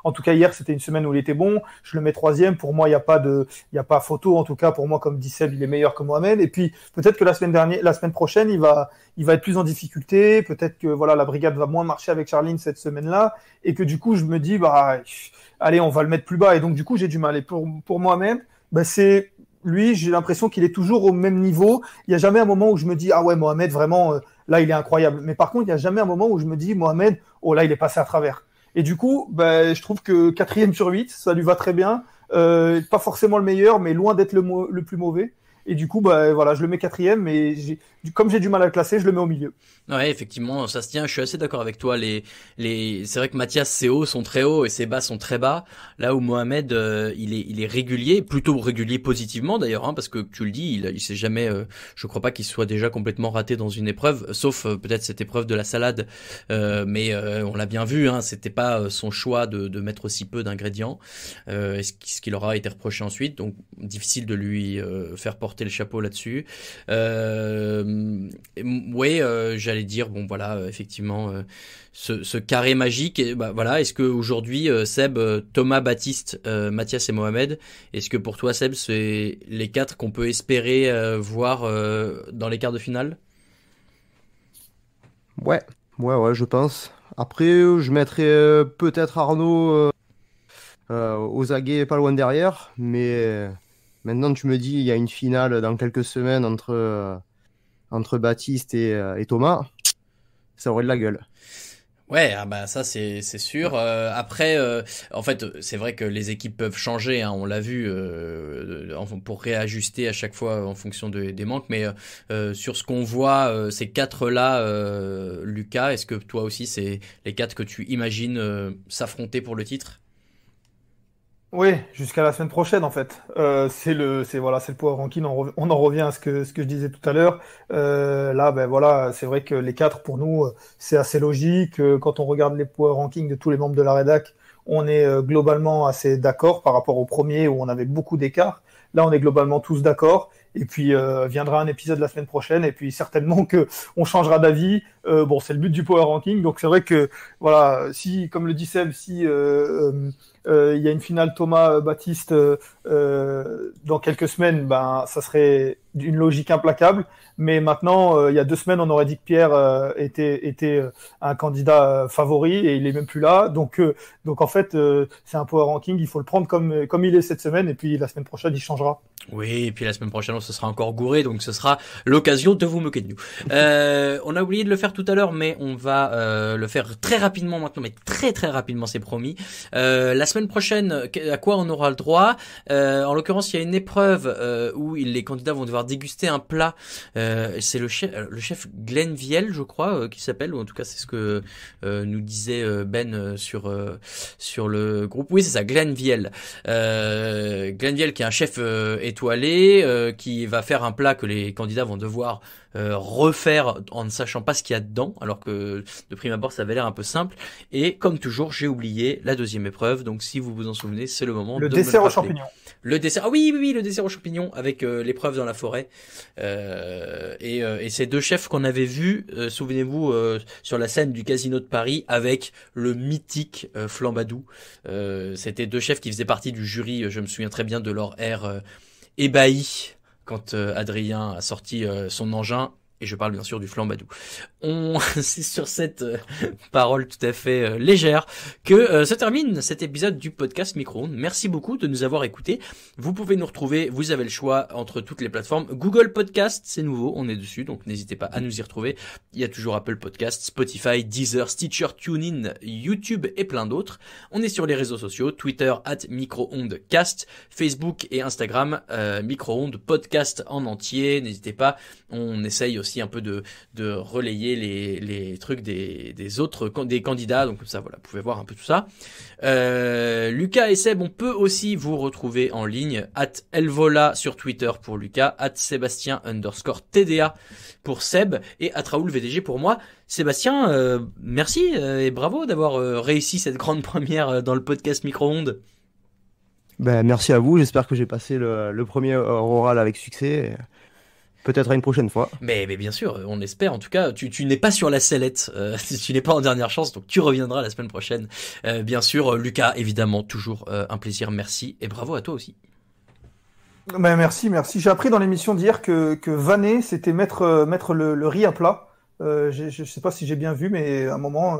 en tout cas hier, c'était une semaine où il était bon. Je le mets 3e. Pour moi, il y a pas photo. En tout cas, pour moi, comme dit Seb, il est meilleur que Mohamed. Et puis peut-être que la semaine prochaine, il va être plus en difficulté. Peut-être que voilà, la brigade va moins marcher avec Charline cette semaine-là, et que du coup, je me dis allez, on va le mettre plus bas. Et donc, du coup, j'ai du mal. Et pour moi-même, c'est lui, j'ai l'impression qu'il est toujours au même niveau. Il n'y a jamais un moment où je me dis, ah ouais, Mohamed, vraiment, là, il est incroyable. Mais par contre, il n'y a jamais un moment où je me dis, Mohamed, oh là, il est passé à travers. Et du coup, je trouve que 4e sur 8, ça lui va très bien. Pas forcément le meilleur, mais loin d'être le plus mauvais. Et du coup, voilà, je le mets 4e, mais comme j'ai du mal à le classer, je le mets au milieu. Ouais, effectivement, ça se tient. Je suis assez d'accord avec toi. C'est vrai que Mathias, ses hauts sont très hauts et ses bas sont très bas. Là où Mohamed, il est régulier, plutôt régulier positivement d'ailleurs, hein, parce que tu le dis, il s'est jamais, je crois pas qu'il soit déjà complètement raté dans une épreuve, sauf peut-être cette épreuve de la salade. Mais on l'a bien vu, hein, c'était pas son choix de mettre aussi peu d'ingrédients. Ce qui leur a été reproché ensuite, donc difficile de lui faire porter le chapeau là-dessus. J'allais dire, bon voilà, effectivement, ce carré magique, voilà, est-ce que aujourd'hui Seb, Thomas, Baptiste, Mathias et Mohamed, est-ce que pour toi Seb, c'est les 4 qu'on peut espérer voir dans les quarts de finale? Ouais, je pense. Après, je mettrais peut-être Arnaud aux aguets, pas loin derrière, mais maintenant tu me dis, il y a une finale dans quelques semaines entre Baptiste et Thomas, ça aurait de la gueule. Ouais, ça c'est sûr. Après, en fait, c'est vrai que les équipes peuvent changer, hein, on l'a vu, pour réajuster à chaque fois en fonction des manques. Mais sur ce qu'on voit, ces 4-là, Lucas, est-ce que toi aussi c'est les 4 que tu imagines s'affronter pour le titre? Oui, jusqu'à la semaine prochaine en fait. C'est le power ranking. On en revient à ce que je disais tout à l'heure. Là, voilà, c'est vrai que les 4 pour nous, c'est assez logique. Quand on regarde les power rankings de tous les membres de la rédac, on est globalement assez d'accord par rapport au premier où on avait beaucoup d'écart. Là, on est globalement tous d'accord. Et puis viendra un épisode la semaine prochaine, et puis certainement que on changera d'avis. Bon, c'est le but du power ranking, donc c'est vrai que voilà, si, comme le dit Seb, si il y a une finale Thomas Baptiste dans quelques semaines, ça serait d'une logique implacable. Mais maintenant, il y a 2 semaines, on aurait dit que Pierre était un candidat favori, et il est même plus là. Donc en fait, c'est un power ranking. Il faut le prendre comme il est cette semaine, et puis la semaine prochaine, il changera. Oui, et puis la semaine prochaine, ce sera encore gouré, donc ce sera l'occasion de vous moquer de nous. On a oublié de le faire tout à l'heure, mais on va le faire très rapidement maintenant, mais très très rapidement, c'est promis. La semaine prochaine, à quoi on aura le droit? En l'occurrence, il y a une épreuve où les candidats vont devoir déguster un plat. C'est le chef Glenn Viel, je crois, qui s'appelle, ou en tout cas c'est ce que nous disait Ben sur le groupe. Oui, c'est ça, Glenn Viel. Glenn Viel qui est un chef étoilé, qui va faire un plat que les candidats vont devoir refaire en ne sachant pas ce qu'il y a dedans, alors que de prime abord ça avait l'air un peu simple. Et comme toujours, j'ai oublié la 2e épreuve, donc si vous vous en souvenez, c'est le moment le de dessert me aux champignons. Le dessert, ah oui, le dessert aux champignons avec l'épreuve dans la forêt. Et ces 2 chefs qu'on avait vus, souvenez-vous, sur la scène du Casino de Paris avec le mythique Flambadou. C'était 2 chefs qui faisaient partie du jury. Je me souviens très bien de leur air ébahi quand Adrien a sorti son engin. Et je parle bien sûr du Flambadou. C'est sur cette parole tout à fait légère que se termine cet épisode du podcast Micro-ondes. Merci beaucoup de nous avoir écoutés. Vous pouvez nous retrouver, vous avez le choix entre toutes les plateformes. Google Podcast, c'est nouveau, on est dessus, donc n'hésitez pas à nous y retrouver. Il y a toujours Apple Podcast, Spotify, Deezer, Stitcher, TuneIn, YouTube et plein d'autres. On est sur les réseaux sociaux, Twitter @micro-ondes-cast, Facebook et Instagram Micro-ondes podcast en entier. N'hésitez pas, on essaye aussi un peu de relayer les trucs des autres des candidats, donc comme ça voilà, vous pouvez voir un peu tout ça. Lucas et Seb, on peut aussi vous retrouver en ligne @elvola sur Twitter pour Lucas, @Sébastien_TDA pour Seb et @Raoul VDG pour moi. Sébastien, merci et bravo d'avoir réussi cette grande première dans le podcast Micro-ondes. Ben, merci à vous, j'espère que j'ai passé le premier oral avec succès. Peut-être à une prochaine fois. Mais bien sûr, on espère. En tout cas, tu n'es pas sur la sellette, tu n'es pas en dernière chance, donc tu reviendras la semaine prochaine. Bien sûr, Lucas, évidemment, toujours un plaisir. Merci et bravo à toi aussi. Ben, merci. J'ai appris dans l'émission d'hier que vanner, c'était mettre le riz à plat. Je sais pas si j'ai bien vu, mais à un moment,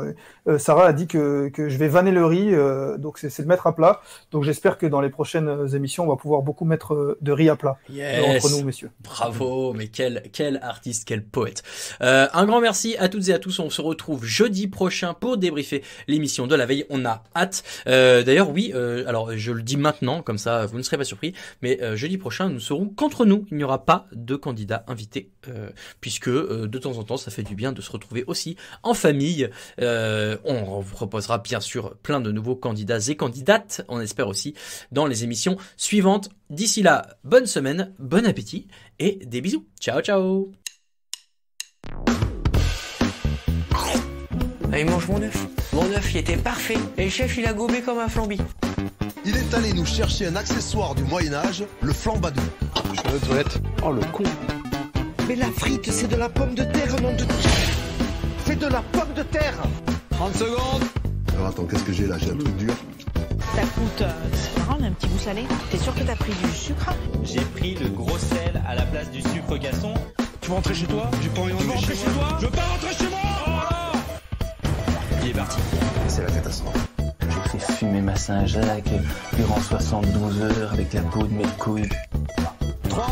Sarah a dit que je vais vanner le riz, donc c'est le mettre à plat. Donc j'espère que dans les prochaines émissions, on va pouvoir beaucoup mettre de riz à plat entre nous, messieurs. Bravo, mais quel artiste, quel poète. Un grand merci à toutes et à tous. On se retrouve jeudi prochain pour débriefer l'émission de la veille. On a hâte. D'ailleurs, oui, alors je le dis maintenant, comme ça vous ne serez pas surpris, mais jeudi prochain, nous serons qu'entre nous. Il n'y aura pas de candidats invités, puisque de temps en temps, ça fait du bien de se retrouver aussi en famille. On vous proposera bien sûr plein de nouveaux candidats et candidates, on espère aussi, dans les émissions suivantes. D'ici là, bonne semaine, bon appétit et des bisous. Ciao, ciao. Allez, mange mon œuf. Mon œuf, il était parfait. Et le chef, il a gobé comme un flambi. Il est allé nous chercher un accessoire du Moyen-Âge, le flambadou. Je vais aux toilettes. Oh le con. Mais la frite, c'est de la pomme de terre, nom de... C'est de la pomme de terre. 30 secondes. Alors attends, qu'est-ce que j'ai là? J'ai un truc dur. Ça coûte, c'est marrant, on a un petit goût salé. T'es sûr que t'as pris du sucre? J'ai pris le gros sel à la place du sucre gasson. Tu veux rentrer chez toi? J'ai pas envie de rentrer chez toi. Je veux pas rentrer chez moi. Oh là. Il est parti. C'est la catastrophe. J'ai fait fumer ma Saint-Jacques durant 72 heures avec la peau de mes couilles. 3,